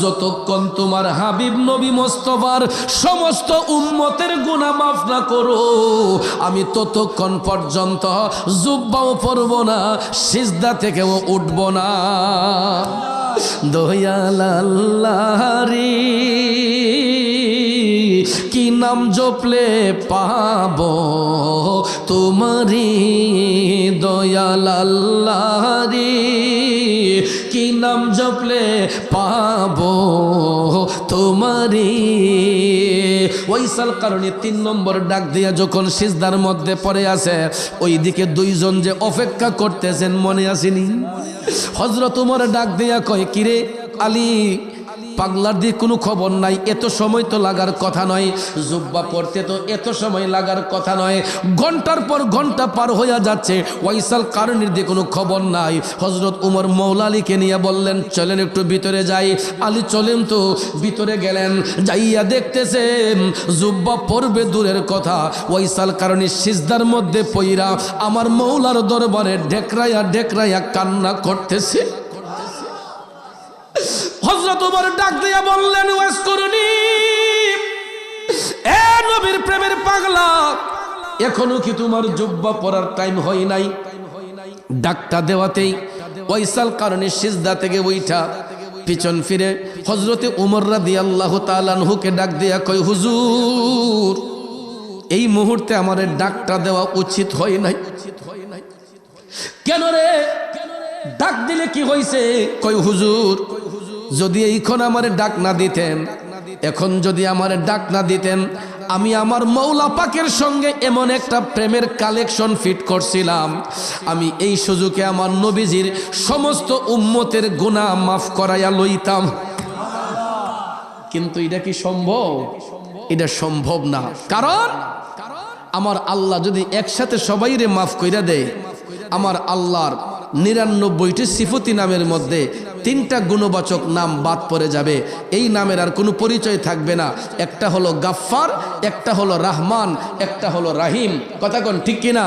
যতক্ষণ তোমার হাবিব নবী মোস্তফার সমস্ত উম্মতের গুনাহ মাফ না করো, আমি ততক্ষণ পর্যন্ত জুব্বাও পরব না, সিজদা থেকেও উঠব না। দয়াল আল্লাহ রে, কি নাম জপলে পাবো তোমারি, দয়াল আল্লাহ রে, কি নাম জপলে পাবো তোমারি। ওইসাল কারণে ৩ নম্বর ডাক দিয়া যখন সিজদার মধ্যে পড়ে আছে, ওইদিকে 2 জন যে অপেক্ষা করতেছেন মনে আসেনি? হযরত ওমর ডাক দিয়া কয়, কিরে আলী, পাগলার দিয়ে কোনো খবর নাই, এত সময় তো লাগার কথা নয়, জুব্বা পড়তে তো এত সময় লাগার কথা নয়, ঘন্টার পর ঘন্টা পার হয়ে যাচ্ছে, ওয়াইসাল কারণের দিয়ে কোনো খবর নাই। হযরত ওমর মওলা আলীকে নিয়ে বললেন, চলেন একটু ভিতরে যাই। আলী চলেন তো, ভিতরে গেলেন, যাইয়া দেখতেছেন জুব্বা পড়বে দূরের কথা, ওয়াইসাল কারণে সিজদার মধ্যে পইরা আমার মওলার দরবারে ঢেকরাইয়া ঢেকরাইয়া কান্না করতেছে। হযরত ওমর ডাক দিয়া বললেন, ওয়াজ করুনি এ নবীর প্রেমের পাগলা, এখনো কি তোমার জুব্বা পরার টাইম হয় নাই? ডাকটা দেওয়াতেই ওয়াইসাল কারণে সিজদা থেকে উঠা পিছন ফিরে হযরতে ওমর রাদিয়াল্লাহু তাআলা আনহুকে ডাক দিয়া কয়, হুজুর এই মুহূর্তে আমারে ডাকটা দেওয়া উচিত হয় নাই। কেন রে, ডাক দিলে কি হইছে? কয় হুজুর যদি এইখন আমারে ডাক না দিতেন, এখন যদি আমারে ডাক না দিতেন, আমি আমার মওলা পাকের সঙ্গে এমন একটা প্রেমের কালেকশন ফিট করছিলাম, আমি এই সুযোগে আমার নবীজির সমস্ত উম্মতের গুনাহ মাফ করাইয়া লইতাম। কিন্তু এটা কি সম্ভব? এটা সম্ভব না। কারণ আমার আল্লাহ যদি একসাথে সবাইরে মাফ কইরা দেয়, আমার আল্লাহর 99টি সিফতি নামের মধ্যে 3টা গুণবাচক নাম বাদ পড়ে যাবে। এই নামের আর কোনো পরিচয় থাকবে না। একটা হলো গাফফার, একটা হলো রহমান, একটা হলো রাহিম। কথা কোন ঠিক কিনা?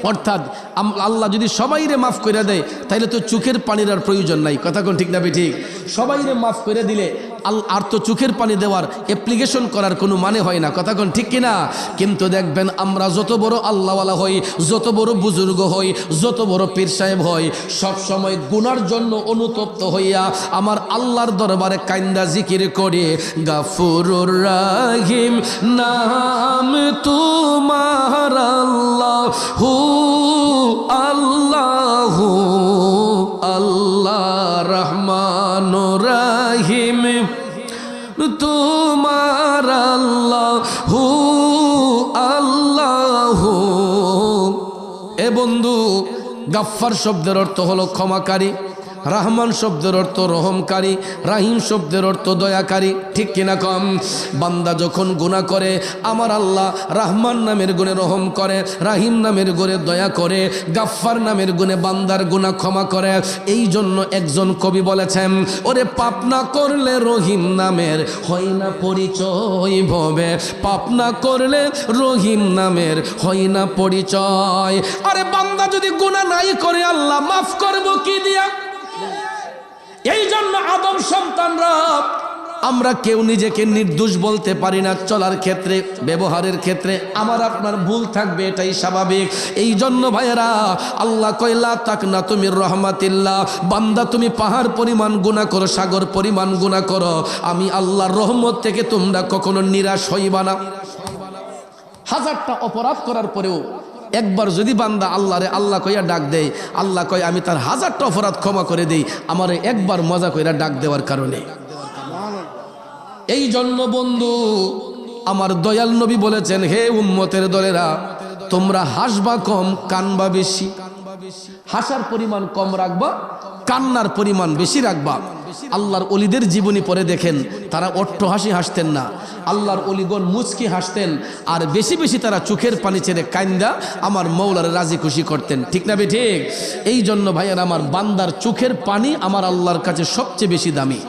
অর্থাৎ আল্লাহ যদি সবাইরে মাফ করে দেয়, তাহলে তো চোখের পানির আর প্রয়োজন নাই। কথা কোন ঠিক না ঠিক? সবাইরে মাফ করে দিলে আর তো চোখের পানি দেওয়ার অ্যাপ্লিকেশন করার কোনো মানে হয় না। কথা কোন ঠিক কিনা? কিন্তু দেখবেন আমরা যত বড় আল্লাহওয়ালা হই, যত বড় বুজুর্গ হই, যত বড় পীর সাহেব হই, সব সময় গুনার জন্য অনুতপ্ত হইয়া আমার আল্লাহর দরবারে কাইন্দা জিকির করে, গাফুরুর রাহিম নাম তোমার আল্লাহু আল্লাহু আল্লাহ রহমানুর রাহিম তোমার গাফফার শব্দের অর্থ হলো ক্ষমাকারী, রহমান শব্দের অর্থ রহমকারী, রাহিম শব্দের অর্থ দয়াকারী। ঠিক কিনা কম? বান্দা যখন গুনাহ করে আমার আল্লাহ রহমান নামের গুণে রহম করে, রাহিম নামের গুণে দয়া করে, গাফফার নামের গুণে বান্দার গুনাহ ক্ষমা করে। এই জন্য একজন কবি বলেছেন, ওরে পাপ না করলে রহিম নামের হয় না পরিচয় ভবে, পাপ না করলে রহিম নামের হয় না পরিচয়। আরে বান্দা যদি গুনাহ নাই করে আল্লাহ মাফ করবো কি দিয়া? এই জন্য আদম সন্তানরা আমরা কেউ নিজেকে নির্দোষ বলতে পারি না। চলার ক্ষেত্রে, ব্যবহারের ক্ষেত্রে আমার আপনার ভুল থাকবে, এটাই স্বাভাবিক। এই জন্য ভাইয়েরা আল্লাহ কয়লা তাক না তুমি রহমাতিল্লাহ, বান্দা তুমি পাহাড় পরিমাণ গুনাহ করো, সাগর পরিমাণ গুনাহ করো, আমি আল্লাহর রহমত থেকে তোমরা কখনো নিরাশ হইবা না। হাজারটা অপরাধ করার পরেও একবার যদি বান্দা আল্লাহরে আল্লাহ কইয়া ডাক দেয়, আল্লাহ কয় আমি তার হাজারটা অপরাধ ক্ষমা করে দেই আমারে একবার মজা কইরা ডাক দেওয়ার কারণে। এই জন্য বন্ধু আমার দয়াল নবী বলেছেন, হে উম্মতের দলেরা তোমরা হাসবা কম, কানবা বেশি। হাসার পরিমাণ কম রাখবা, কান্নার পরিমাণ বেশি রাখবা। আল্লাহর অলিদের জীবনী পড়ে দেখেন, তারা অট্টহাসি হাসতেন না, আল্লাহর অলিগণ মুচকি হাসতেন, আর বেশি বেশি তারা চোখের পানি ছেড়ে কান্দা আমার মৌলার রাজি খুশি করতেন। ঠিক না ঠিক? এই জন্য ভাইয়ার আমার বান্দার চোখের পানি আমার আল্লাহর কাছে সবচেয়ে বেশি দামি।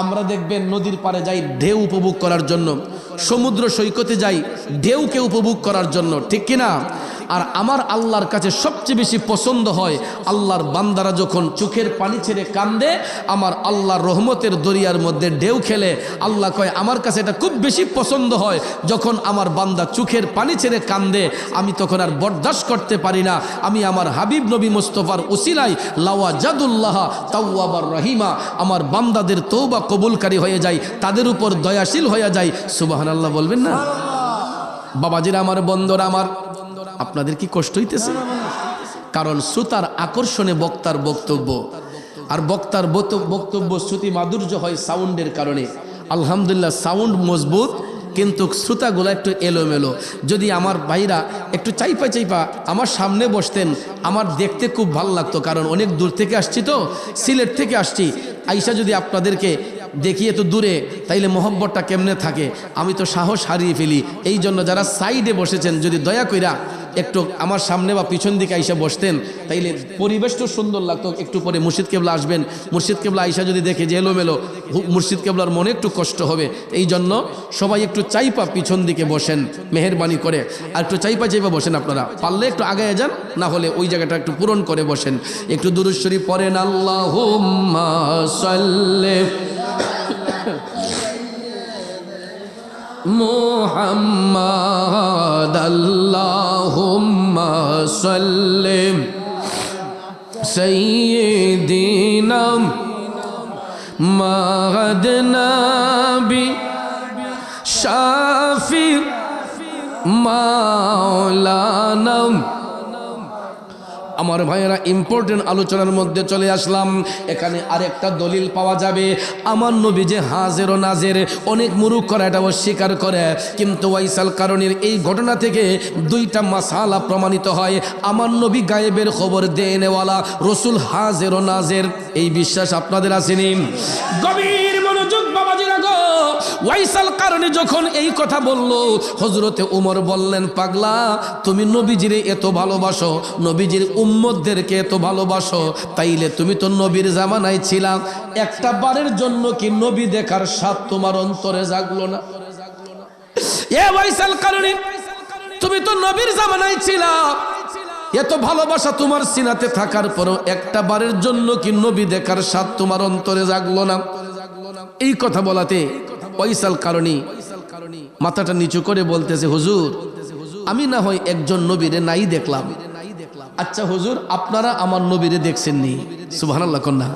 আমরা দেখবেন নদীর পাড়ে যাই ঢেউ উপভোগ করার জন্য, সমুদ্র সৈকতে যাই ঢেউকে উপভোগ করার জন্য, ঠিক কিনা? আর আমার আল্লাহর কাছে সবচেয়ে বেশি পছন্দ হয় আল্লাহর বান্দারা যখন চোখের পানি ছেড়ে কান্দে, আমার আল্লাহর রহমতের দরিয়ার মধ্যে ঢেউ খেলে। আল্লাহ কয় আমার কাছে এটা খুব বেশি পছন্দ হয় যখন আমার বান্দা চোখের পানি ছেড়ে কান্দে, আমি তখন আর বরদাস্ত করতে পারি না। আমি আমার হাবিব নবী মুস্তাফার উসিলাই লাওয়া জাদুল্লাহ তাওয়াবার রহিমা, আমার বান্দাদের তওবা কবুলকারী হয়ে যায়, তাদের উপর দয়াশীল হয়ে যায়। সুবহানাল্লাহ বলবেন না? বাবাজিরা আমার, বন্ধুরা আমার, আপনাদের কি কষ্ট হইতেছে? কারণ শ্রোতার আকর্ষণে বক্তার বক্তব্য, আর বক্তার বক্তব্য শ্রুতি মাধুর্য হয় সাউন্ডের কারণে। আলহামদুলিল্লাহ সাউন্ড মজবুত, কিন্তু শ্রোতাগুলো একটু এলোমেলো। যদি আমার ভাইরা একটু চাইপা চাইপা আমার সামনে বসতেন, আমার দেখতে খুব ভালো লাগতো। কারণ অনেক দূর থেকে আসছি তো, সিলেট থেকে আসছি, আইসা যদি আপনাদেরকে দেখি এত দূরে, তাইলে মহব্বতটা কেমনে থাকে? আমি তো সাহস হারিয়ে ফেলি। এই জন্য যারা সাইডে বসেছেন যদি দয়া কইরা একটু আমার সামনে বা পিছন দিকে আইসা বসতেন, তাইলে পরিবেশটা সুন্দর লাগতো। একটু পরে মুর্শিদ কেবলা আসবেন, মুর্শিদ কেবলা আইসা যদি দেখে যে এলোমেলো, মুর্শিদ কেবলার মনে একটু কষ্ট হবে। এই জন্য সবাই একটু চাইপা পিছন দিকে বসেন মেহেরবানি করে, আর একটু চাইপা চাইপা বসেন। আপনারা পারলে একটু আগায় যান, না হলে ওই জায়গাটা একটু পূরণ করে বসেন। একটু দুরূদ শরীফ পড়েন, আল্লাহুম্মা সাল্লি মুহাম্মাদ, আল্লাহুম্মা সাল্লি সাইয়্যিদিনা মাহাদ নবী শাফি মাওলানা। আমার ভাইয়েরা, ইম্পর্টেন্ট আলোচনার মধ্যে চলে আসলাম। এখানে আরেকটা দলিল পাওয়া যাবে, আমার নবী যে হাজের ও নাজের। অনেক মুরুক্করা এটা অস্বীকার করে, কিন্তু ওয়াইসাল কারণীর এই ঘটনা থেকে দুইটা মাসালা প্রমাণিত হয়। আমার নবী গায়েবের খবর দেনেওয়ালা, রসুল হাজের ও নাজের। এই বিশ্বাস আপনাদের আসেনি? গভীর মনোযোগ বাবাজিরা গো। ওয়াইসাল কারণী যখন এই কথা বলল, হযরতে ওমর বললেন, পাগলা, তুমি নবীজিরে এত ভালোবাসো, নবীজির উম্মতদেরকে এত ভালোবাসো, তাইলে তুমি তো নবীর জামানায় ছিলা, একটা বারের জন্য কি নবী দেখার স্বাদ তোমার অন্তরে জাগলো না? এ ওয়াইসাল কারণী, তুমি তো নবীর জামানায় ছিলা, এত ভালোবাসা তোমার সিনাতে থাকার পরও একটা বারের জন্য কি নবী দেখার স্বাদ তোমার অন্তরে জাগলো না? এই কথা বলাতে ওয়াইসাল কারণী মাথাটা নিচু করে বলতেছে, হুজুর, আমি না হয় একজন নবীরে নাই দেখলাম। আচ্ছা হুজুর, আপনারা আমার নবীরে দেখছেননি? সুবহানাল্লাহ কন্যা,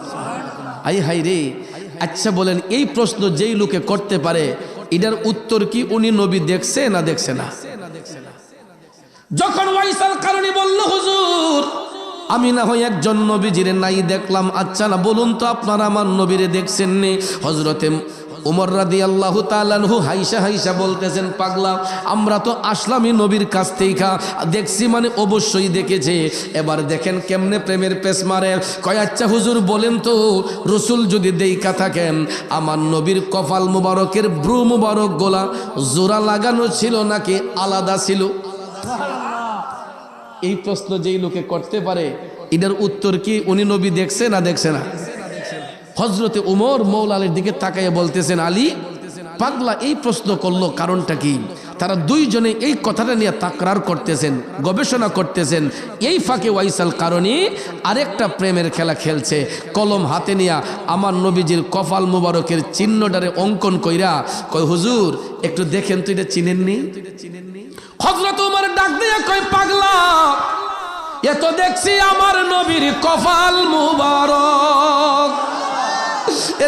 আই হাই রে। আচ্ছা বলেন, এই প্রশ্ন যেই লোকে করতে পারে, এটার উত্তর কি উনি নবী দেখছে না দেখছে না? যখন ওয়াইসাল কারণী বলল, হুজুর, আমি না হয় একজন নবীজিরে নাই দেখলাম। আচ্ছা না, বলুন তো আপনারা আমার নবীরে দেখছেননি? হযরতে ওমর রাদিয়াল্লাহু তাআলা আনহু হাইসা হাইসা বলতেছেন, পাগলা আমরা তো আসলামই নবীর কাছ থেকে, দেখছি মানে অবশ্যই দেখেছে, এবার দেখেন কেমনে প্রেমের পেশ মারে। কয় আচ্ছা হুজুর বলেন তো, রসুল যদি দেইকা থাকেন আমার নবীর কপাল মুবারকের ব্রু মুবারক গোলা জোড়া লাগানো ছিল নাকি আলাদা ছিল? এই প্রশ্ন যেই লোকে করতে পারে এটার উত্তর কি উনি নবী দেখছে না দেখছে না? হযরতে ওমর মওলা আলীর দিকে তাকাইয়া বলতেছেন, আলী পাগলা এই প্রশ্ন করলো কারণটা কি? তারা দুইজনে এই কথাটা নিয়ে তাকরার করতেছেন, গবেষণা করতেছেন। এই ফাঁকে ওয়াইসাল কারণী আরেকটা প্রেমের খেলা খেলছে, কলম হাতে নিয়ে আমার নবীজির কপাল মুবারকের চিহ্নটারে অঙ্কন কইরা কয়, হুজুর একটু দেখেন তো এটা চিনেননি? হযরত ওমর ডাক দিয়া কয়, পাগলা এ তো দেখছি আমার নবীর কপাল মুবারক।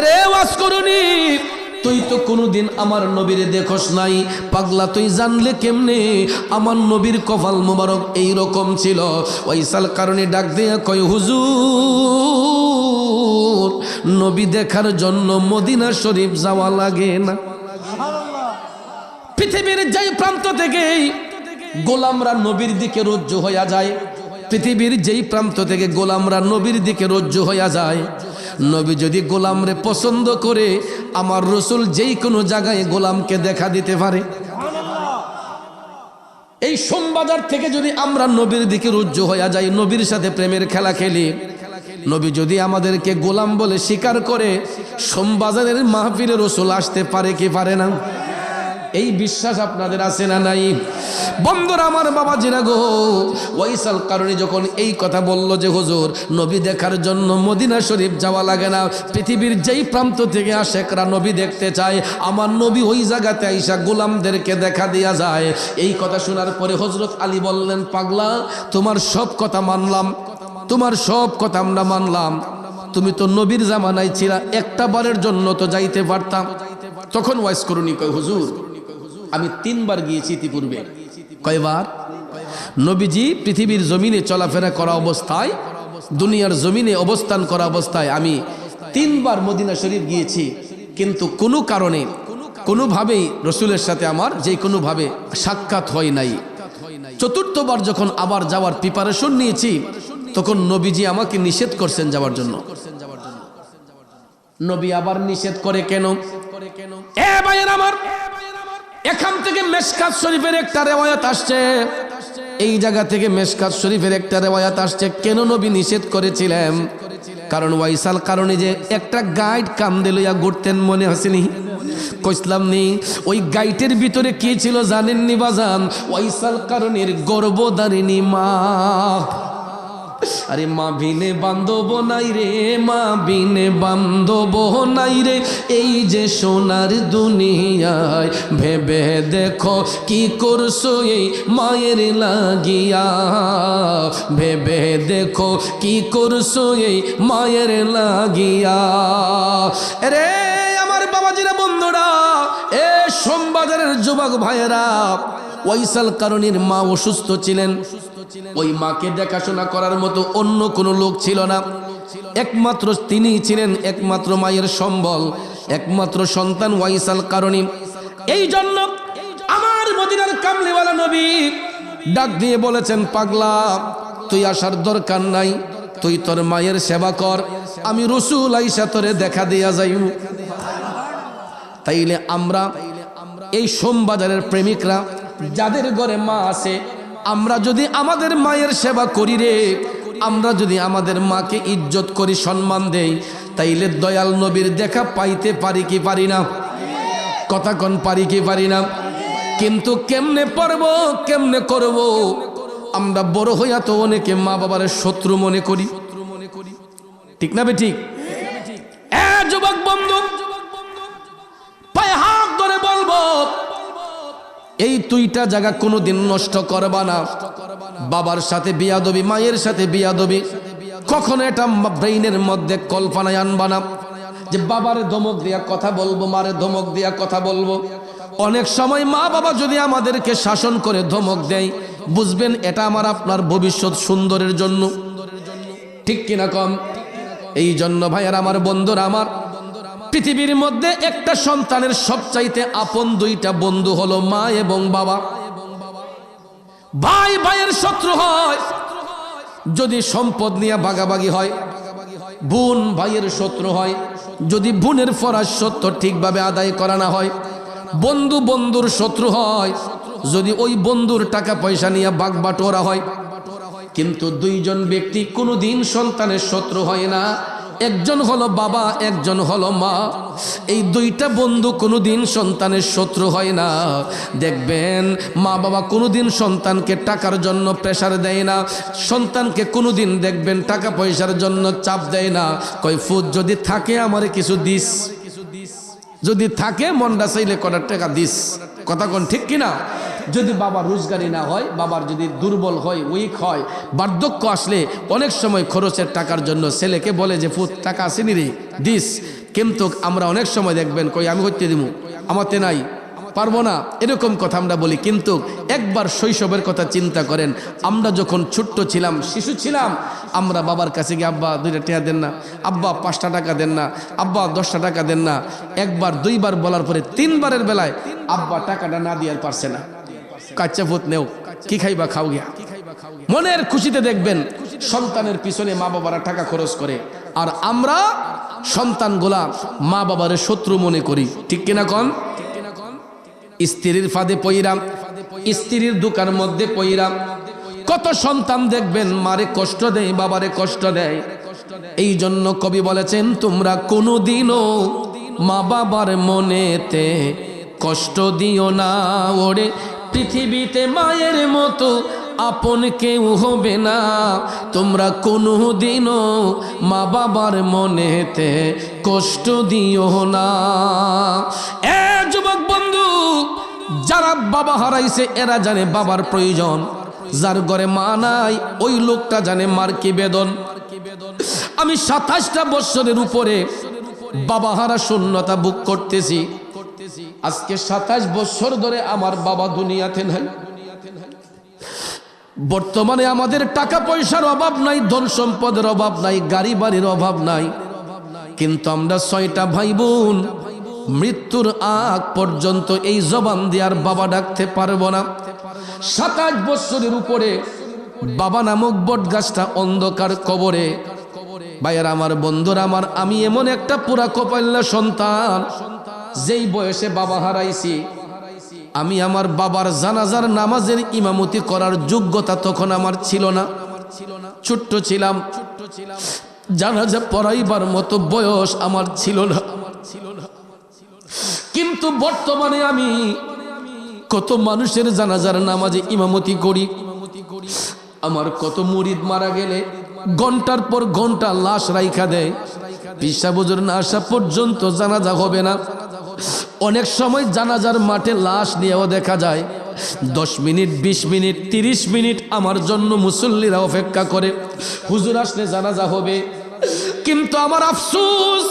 রে ওয়াজ করুনি, তুই তো কোনোদিন আমার নবীর দেখোস নাই, পাগলা তুই জানলে কেমনে আমার নবীর কপাল মুবারক এই রকম ছিল? ওয়াইসাল কারণে ডাক দিয়া কয়, হুজুর নবী দেখার জন্য মদিনা শরীফ যাওয়া লাগে না। পৃথিবীর যেই প্রান্ত থেকে গোলামরা নবীর দিকে রজ্জু হইয়া যায়, পৃথিবীর যেই প্রান্ত থেকে গোলামরা নবীর দিকে রজ্জু হইয়া যায়, নবী যদি গোলামরে পছন্দ করে আমার রসুল যেই কোনো জায়গায় গোলামকে দেখা দিতে পারে। এই সোমবাজার থেকে যদি আমরা নবীর দিকে রুজ্জু হইয়া যাই, নবীর সাথে প্রেমের খেলা খেলি, নবী যদি আমাদেরকে গোলাম বলে স্বীকার করে, সোমবাজারের মাহফিলে রসুল আসতে পারে কি পারে না? এই বিশ্বাস আপনাদের আছে না নাই? বন্ধুরা আমার, বাবাজিরা গো, ওয়াইসাল কারণে যখন এই কথা বলল যে হুজুর নবী দেখার জন্য মদিনা শরীফ যাওয়া লাগে না, পৃথিবীর যেই প্রান্ত থেকে আশেকরা নবী দেখতে চায়, আমার নবী ওই জায়গাতে আইসা গোলামদেরকে দেখা দিয়া যায়। এই কথা শোনার পরে হযরত আলী বললেন, পাগলা তোমার সব কথা মানলাম, তোমার সব কথা আমরা মানলাম, তুমি তো নবীর জামানায় ছিলা, একটা বারের জন্য তো যাইতে পারতাম। তখন ওয়াইস করুনি কয়, হুজুর আমি 3 বার গিয়েছি ইতিপূর্বে। কয়বার? নবীজি পৃথিবীর জমিনে চলাফেরা করা অবস্থায়, দুনিয়ার জমিনে অবস্থান করা অবস্থায় আমি 3 বার মদিনা শরীফ গিয়েছি, কিন্তু কোনো কারণে কোনোভাবেই রসুলের সাথে আমার যে কোনোভাবে সাক্ষাৎ হয় নাই। 4র্থবার যখন আবার যাওয়ার প্রিপারেশন নিয়েছি, তখন নবীজি আমাকে নিষেধ করছেন যাওয়ার জন্য। নবী আবার নিষেধ করে কেন? এ ভাইয়ের আমার, এখান থেকে মেশকাত শরীফের একটা রিওয়ায়াত আসছে, এই জায়গা থেকে মেশকাত শরীফের একটা রিওয়ায়াত আসছে কেন নবী নিষেধ করেছিলেন। কারণ ওয়াইসাল কারণে যে একটা গাইড কান্দে লইয়া ঘুরতেন, মনে হসেনি? কইসলাম নি ওই গাইটের ভিতরে কি ছিল জানেননি বাজান? ওয়াইসাল কারণের গর্ভধারিণী মা। আরে মা বিনে বান্ধব নাই রে, মা বিনে বান্ধব নাই রে, এই যে সোনার দুনিয়ায়, ভেবে দেখো কি করছো এই মায়ের লাগিয়া, ভেবে দেখো কি করছো এই মায়ের লাগিয়া। রে আমার বাবাজিরা, বন্ধুরা, এ সোমবাজারের যুবক ভাইয়েরা, ওয়াইসাল কারণীর মা অসুস্থ ছিলেন, ওই মাকে দেখাশোনা করার মতো অন্য কোনো লোক ছিল না, একমাত্র তিনিই ছিলেন একমাত্র মায়ের সম্বল, একমাত্র সন্তান ওয়াইসাল কারণী। এই জন্য আমার মদিনার কামলিওয়ালা নবী ডাক দিয়ে বলেছেন, পাগলা তুই আসার দরকার নাই, তুই তোর মায়ের সেবা কর, আমি রসুল আইসা তোরে দেখা দিয়া যাইব। তাইলে আমরা এই সোমবাজারের প্রেমিকরা যাদের ঘরে মা আছে, আমরা যদি আমাদের মায়ের সেবা করি রে, আমরা যদি আমাদের মাকে ইজ্জত করি, সম্মান দেই, তাইলে দয়াল নবীর দেখা পাইতে পারি কি পারি না? কথা কোন পারি কি পারি না? কিন্তু কেমনে পারবো, কেমনে করব? আমরা বড় হইয়া তো অনেকে মা বাবার শত্রু মনে করি, ঠিক না বেঠিক? যুবক বন্ধু, পায়ে হাত ধরে বলবো, এই 2টা জায়গা কোনোদিন নষ্ট করবা না। বাবার সাথে বিয়াদবি, মায়ের সাথে বিয়াদবি, কখনো এটা ব্রেইনের মধ্যে কল্পনায় আনবা না যে বাবারে ধমক দিয়া কথা বলবো, মারে ধমক দিয়া কথা বলবো। অনেক সময় মা বাবা যদি আমাদেরকে শাসন করে ধমক দেয়, বুঝবেন এটা আমার আপনার ভবিষ্যৎ সুন্দরের জন্য, ঠিক কিনা কম? এই জন্য ভাইয়ার আমার, বন্ধুরা আমার, পৃথিবীর মধ্যে একটা সন্তানের সবচাইতে আপন দুইটা বন্ধু হলো মা এবং বাবা। ভাই ভাইয়ের শত্রু হয় যদি সম্পদ নিয়ে ভাগাভাগি হয়, বোন ভাইয়ের শত্রু হয় যদি বোনের ফরজ সত্য ঠিকভাবে আদায় করা না হয়, বন্ধু বন্ধুর শত্রু হয় যদি ওই বন্ধুর টাকা পয়সা নিয়ে ভাগবাটোয়ারা হয়। কিন্তু দুইজন ব্যক্তি কোনোদিন সন্তানের শত্রু হয় না, একজন হলো বাবা, একজন হলো মা। এই দুইটা বন্ধু কোনোদিন সন্তানের শত্রু হয় না। দেখবেন মা বাবা কোনোদিন সন্তানকে টাকার জন্য প্রেসার দেয় না, সন্তানকে কোনোদিন দেখবেন টাকা পয়সার জন্য চাপ দেয় না। কই ফুট যদি থাকে আমারে কিছু দিস, যদি থাকে মনটা চাইলে কটার টাকা দিস। কথা কোন ঠিক কিনা? যদি বাবা রোজগারি না হয়, বাবার যদি দুর্বল হয়, উইক হয়, বার্ধক্য আসলে অনেক সময় খরচের টাকার জন্য ছেলেকে বলে যে ফুট টাকা আসেনি রে দিস। কিন্তু আমরা অনেক সময় দেখবেন কই আমি করতে দিব, আমাতে নাই, পারবো না, এরকম কথা আমরা বলি। কিন্তু একবার শৈশবের কথা চিন্তা করেন, আমরা যখন ছোট্ট ছিলাম, শিশু ছিলাম, আমরা বাবার কাছে গিয়ে আব্বা 2টা টাকা দেন না, আব্বা 5টা টাকা দেন না, আব্বা 10টা টাকা দেন না। একবার দুইবার বলার পরে 3বারের বেলায় আব্বা টাকাটা না দিয়ে পারছে না। কাচ্চা ফুট নেও, কি খাইবা খাও গিয়া। মনের খুশিতে দেখবেন সন্তানের পিছনে মা বাবারা টাকা খরচ করে, আর আমরা সন্তানগুলা মা বাবার শত্রু মনে করি। ঠিক কিনা কন? স্ত্রীর ফাঁদে পইরাম, স্ত্রীর দোকার মধ্যে পইরাম, কত সন্তান দেখবেন মারে কষ্ট দেয়, বাবারে কষ্ট দেয়। এই জন্য কবি বলেছেন, তোমরা কোনোদিনও মা বাবার মনেতে কষ্ট দিও না। ওরে পৃথিবীতে মায়ের মতো আপন কেউ হবে না। তোমরা কোনোদিনও মা বাবার মনেতে কষ্ট দিও না। এ যুবক বন্ধু, যারা বাবা হারাইছে এরা জানে বাবার প্রয়োজন, যার ঘরে মা নাই ওই লোকটা জানে মার কি বেদন। আমি 27টা বছরের উপরে বাবা হারা শূন্যতা বুক করতেছি। আজকে 27 বছর ধরে আমার বাবা দুনিয়াতে নাই। বর্তমানে আমাদের টাকা পয়সার অভাব নাই, ধন সম্পদের অভাব নাই, গাড়ি বাড়ির অভাব নাই, কিন্তু আমরা 6টা ভাই বোন মৃত্যুর আগ পর্যন্ত এই জবান দিয়ে আর বাবা ডাকতে পারবো না। 27 বছরের উপরে বাবা নামক বট গাছটা অন্ধকার কবরে। ভাইয়ের আমার, বন্ধুরা আমার, আমি এমন একটা পুরা কপাল্লা সন্তান, যেই বয়সে বাবা হারাইছি, আমি আমার বাবার জানাজার নামাজের ইমামতি করার যোগ্যতা তখন আমার ছিল না। ছোট্ট ছিলাম, জানাজা পড়াইবার মতো বয়স আমার ছিল না। কিন্তু বর্তমানে আমি কত মানুষের জানাজার নামাজে ইমামতি করি। আমার কত মুরিদ মারা গেলে ঘন্টার পর ঘন্টা লাশ রাইখা দেয়, পিসা বুজুর না আসা পর্যন্ত জানাজা হবে না। অনেক সময় জানাজার মাঠে লাশ নিয়েও দেখা যায় 10 মিনিট, 20 মিনিট, 30 মিনিট আমার জন্য মুসল্লিরা অপেক্ষা করে, হুজুর আসলে জানাজা হবে। কিন্তু আমার আফসোস,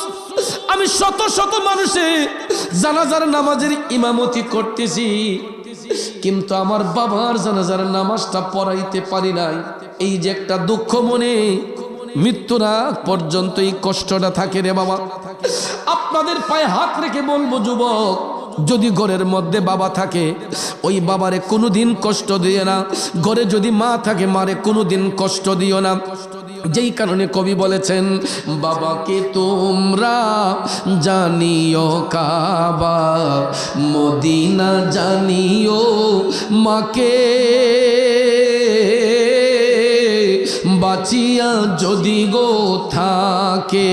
আমি শত শত মানুষে জানাজার নামাজের ইমামতি করতেছি, কিন্তু আমার বাবার জানাজার নামাজটা পড়াইতে পারি নাই। এই যে একটা দুঃখ মনে, মৃত্যুর আগ পর্যন্ত এই কষ্টটা থাকে রে বাবা। আপনাদের পায়ে হাত রেখে বলবো যুবক, যদি ঘরের মধ্যে বাবা থাকে ওই বাবারে কোনোদিন কষ্ট দিও না, ঘরে যদি মা থাকে মারে কোনোদিন কষ্ট দিও না। যেই কারণে কবি বলেছেন, বাবাকে তোমরা জানিও কাবা, মদিনা জানিও মাকে, বাঁচিয়া যদি গো থাকে।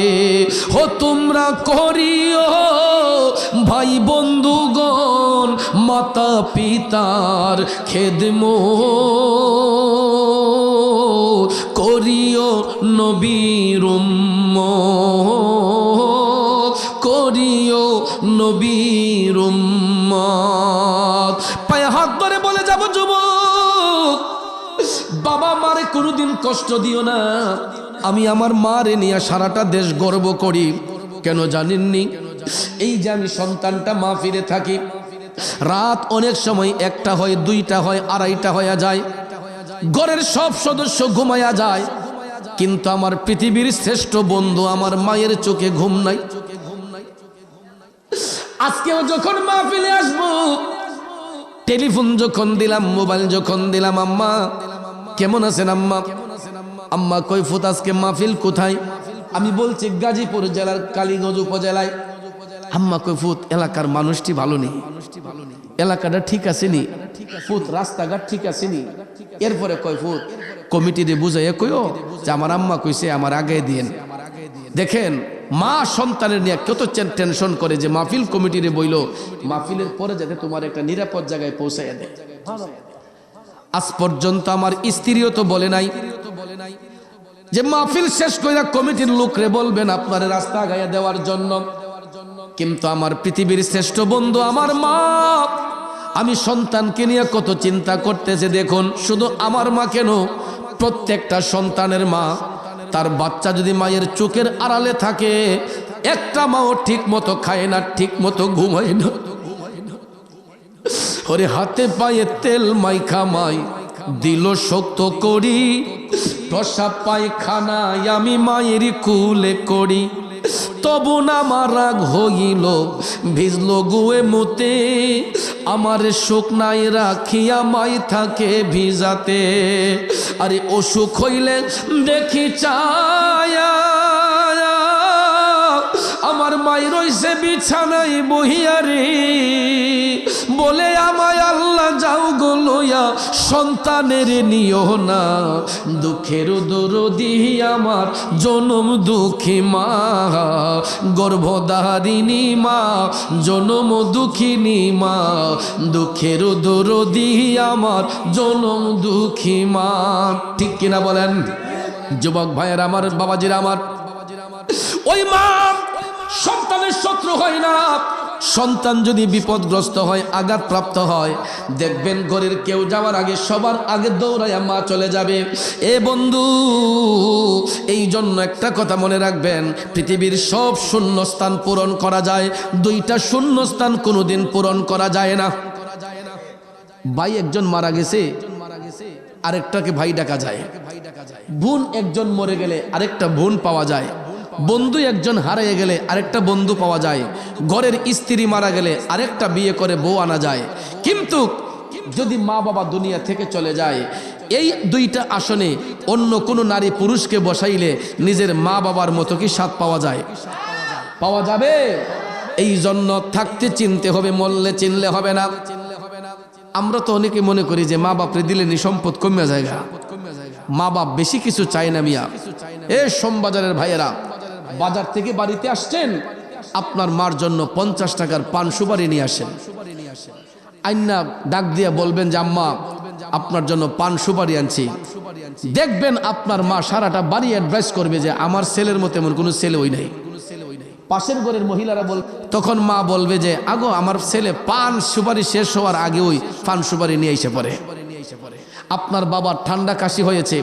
হো তোমরা করিও ভাই বন্ধুগণ মাতা পিতার খেদমত, করিও নবীর উম্মত, করিও নবীর উম্মত। পায়ে হাত ধরে বলে যাব যুবক, বাবা মারে কোনোদিন কষ্ট দিও না। আমি আমার মারে নিয়ে সারাটা দেশ গর্ব করি। কেন জানেননি? এই যে আমি সন্তানটা মা ফিরে থাকি, রাত অনেক সময় 1টা হয়, 2টা হয়, 2:30টা হয়ে যায়, ঘরের সব সদস্য ঘুমায়া যায়, কিন্তু আমার পৃথিবীর শ্রেষ্ঠ বন্ধু আমার মায়ের চোখে ঘুম নাই। আজকেও যখন মাহফিলে আসবো, টেলিফোন যখন দিলাম, মোবাইল যখন দিলাম, আম্মা কেমন আছেন আম্মা? আম্মা কই ফুত আজকে মাহফিল কোথায়? আমি বলছি গাজীপুর জেলার কালীগঞ্জ উপজেলায়। আম্মা কই ফুত এলাকার মানুষটি ভালো নেই, এলাকাটা ঠিক আছে নি ফুত, রাস্তাঘাট ঠিক আছে নি? এরপরে কয় ফুত কমিটিরে বুঝাইয়া কইও যে আমার আম্মা কইছে আমার আগে দিয়েন। দেখেন মা সন্তানের নিয়ে কত টেনশন করে যে মাহফিল কমিটিরে বইল মাহফিলের পরে যাতে তোমার একটা নিরাপদ জায়গায় পৌঁছাইয়া দেয়। আজ পর্যন্ত আমার স্ত্রীও তো বলে নাই যে মাহফিল শেষ কইরা কমিটির লোকরে বলবেন আপনার রাস্তা গাইয়া দেওয়ার জন্য। কিন্তু আমার পৃথিবীর শ্রেষ্ঠ বন্ধু আমার মা, আমি সন্তানকে নিয়ে কত চিন্তা করতেছে দেখুন। শুধু আমার মা কেন, প্রত্যেকটা সন্তানের মা, তার বাচ্চা যদি মায়ের চোখের আড়ালে থাকে, একটা মাও ঠিক মতো খায় না, ঠিক মতো ঘুমায় না। ওরে হাতে পায়ে তেল মাইখা মাই দিল শক্ত করি, টসা পায়খানায় আমি মায়ের কুলে করি, তবু না আমার রাগ হইল ভিজলো গুয়ে মুতে, আমার শোক নাই রাখিয়া মাই থাকে ভিজাতে। আরে অসুখ হইলে দেখি চায়া আমার মাই রইছে বিছানায় বহিয়া রে, বলে আমায় আল্লাহ যাও গো লইয়া সন্তানের নিও না, দুঃখের দরদি আমার জনম দুঃখী মা, গর্ভধারিণী মা, জনম দুঃখিনী মা, দুঃখের দরদি আমার জনম দুঃখী মা। ঠিক কিনা বলেন যুবক ভাইয়ের আমার, বাবাজির আমার? ওই মা সন্তানের শত্রু হয় না। সন্তান যদি বিপদগ্রস্ত হয়, আঘাতপ্রাপ্ত হয়, দেখবেন ঘরের কেউ যাওয়ার আগে সবার আগে দৌড়াইয়া মা চলে যাবে। এ বন্ধু, এই জন্য একটা কথা মনে রাখবেন, পৃথিবীর সব শূন্যস্থান পূরণ করা যায়, দুইটা শূন্যস্থান কোনোদিন পূরণ করা যায় না। ভাই একজন মারা গেছে, আরেকটাকে ভাই ডাকা যায়। বোন একজন মরে গেলে আরেকটা বোন পাওয়া যায়। বন্ধু একজন হারিয়ে গেলে আরেকটা বন্ধু পাওয়া যায়। ঘরের স্ত্রী মারা গেলে আরেকটা বিয়ে করে বউ আনা যায়। কিন্তু যদি মা বাবা দুনিয়া থেকে চলে যায়, এই দুইটা আসনে অন্য কোনো নারী পুরুষকে বসাইলে নিজের মা বাবার মতো কি স্বাদ পাওয়া যায়? পাওয়া যাবে? এই জন্য থাকতে চিনতে হবে, মরলে চিনলে হবে না। আমরা তো অনেকে মনে করি যে মা বাপরে দিলে নিসম্পদ কমে জায়গা। মা বাপ বেশি কিছু চায় না মিয়া। এ সোমবাজারের ভাইয়েরা, বাজার থেকে বাড়িতে আসছেন, আপনার মার জন্য 50 টাকার পান সুপারি নিয়ে আসেন। আইনা ডাক দিয়ে বলবেন যে আম্মা আপনার জন্য পান সুপারি আনছি। দেখবেন আপনার মা সারাটা বাড়ি অ্যাডভাইস করবে যে আমার ছেলের মতো এমন কোনো ছেলে ওই নাই। পাশের ঘরের মহিলারা তখন মা বলবে যে আগো আমার ছেলে পান সুপারি শেষ হওয়ার আগে ওই পান সুপারি নিয়ে এসে পড়ে। আপনার বাবার ঠান্ডা কাশি হয়েছে,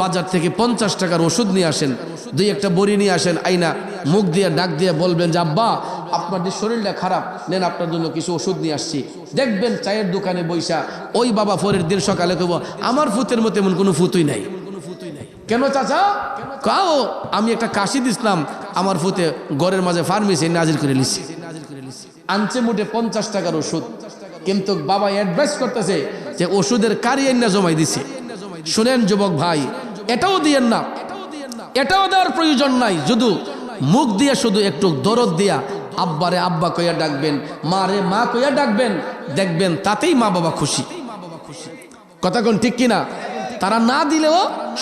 বাজার থেকে 50 টাকার ওষুধ নিয়ে আসেন, দুই একটা বড়ি নিয়ে আসেন। আইনা মুখ দিয়ে ডাক দিয়ে বলবেন যে আব্বা আপনার যে শরীরটা খারাপ, নেন আপনার জন্য কিছু ওষুধ নিয়ে আসছি। দেখবেন চায়ের দোকানে বৈশা ওই বাবা পরের দিন সকালে কব আমার ফুতের মতো এমন কোনো ফুতুই নাই। কেন চাচা? কাও আমি একটা কাশি দিছিলাম, আমার ফুতে ঘরের মাঝে ফার্মেসি নাজির করে লিছি, আনছে মুঠে 50 টাকার ওষুধ। কিন্তু বাবা অ্যাডভাইস করতেছে যে ওষুধের কারি আইনা জমাই দিছে। শুনেন যুবক ভাই, এটাও দিয়েন না, এটাও দেওয়ার প্রয়োজন নাই। শুধু মুখ দিয়ে শুধু একটু দরদ দিয়া আব্বারে আব্বা কইয়া ডাকবেন, মা রে মা কইয়া ডাকবেন, দেখবেন তাতেই মা বাবা খুশি। কথা কোন ঠিক কিনা? তারা না দিলেও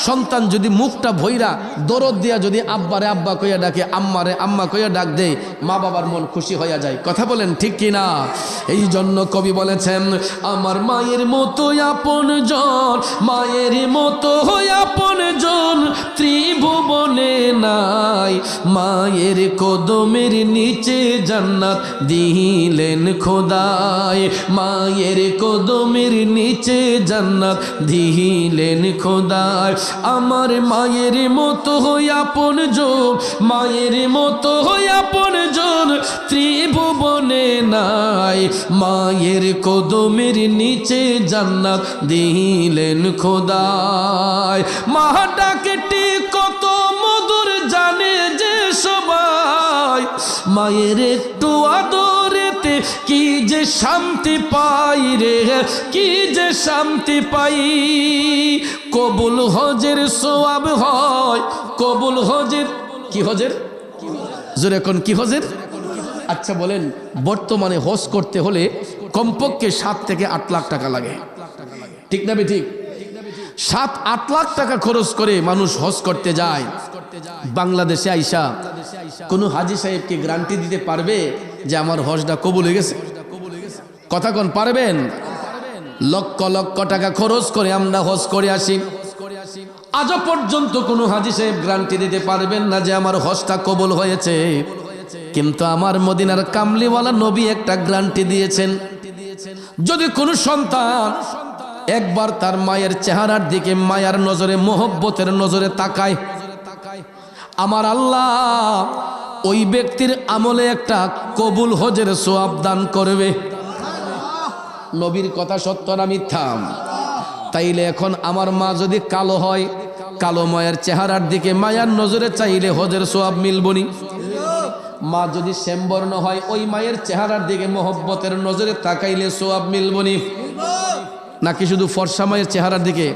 সন্তান যদি মুখটা ভইরা দরদ দিয়া যদি আব্বারে আব্বা কইয়া ডাকে, আম্মারে আম্মা কইয়া ডাক দেয়, মা বাবার মন খুশি হইয়া যায়। কথা বলেন ঠিক কিনা? এই জন্য কবি বলেছেন আমার মায়ের মতো আপন জন, মায়ের মতো আপন জন ত্রিভুবনে নাই, মায়ের কদমের নিচে জান্নাত দিলেন খোদায়, মায়ের কদমের নিচে জান্নাত দিলেন খোদায়। আমার মায়ের মতো আপন জন, মায়ের মতো আপন জন ত্রিভুবনে নাই, মায়ের কদমের নিচে জান্নাত দিলেন খোদায়। মা ডাকটি কত মধুর জানে যে সবাই, মায়ের একটু আদরেতে শান্তি পাই রে, কি যে শান্তি পাই। কবুল হজের সওয়াব হয়, কবুল হজের কি হজের জোরে কোন কি হজের। আচ্ছা বলেন, বর্তমানে হজ করতে হলে কমপক্ষে 7 থেকে 8 লাখ টাকা লাগে, ঠিক না ঠিক? 7-8 লাখ টাকা খরচ করে মানুষ হজ করতে যায়। বাংলাদেশে আইসা কোনো হাজী সাহেব কি গ্যারান্টি দিতে পারবে যে আমার হজটা কবুল হয়ে গেছে? কথা কোন পারবেন? লক্ষ লক্ষ টাকা খরচ করে আমরা হজ করে আসি, আজও পর্যন্ত কোনো হাজী সাহেব গ্যারান্টি দিতে পারবেন না যে আমার হজটা কবুল হয়েছে। কিন্তু আমার মদিনার কামলিওয়ালা নবী একটা গ্যারান্টি দিয়েছেন, যদি কোনো সন্তান একবার তার মায়ের চেহারার দিকে মায়ার নজরে, মোহব্বতের নজরে তাকায়, আমার আল্লাহ ওই ব্যক্তির আমলে একটা কবুল হজের সওয়াব দান করবে। নবীর কথা সত্য না মিথ্যা? তাইলে এখন আমার মা যদি কালো হয়, কালো মায়ের চেহারার দিকে মায়ার নজরে চাইলে হজের সওয়াব মিলবনি? মা যদি শ্যামবর্ণ হয়, ওই মায়ের চেহারার দিকে মোহব্বতের নজরে তাকাইলে সওয়াব মিলবনি? নাকি শুধু ফর্সা মায়ের চেহারার দিকে?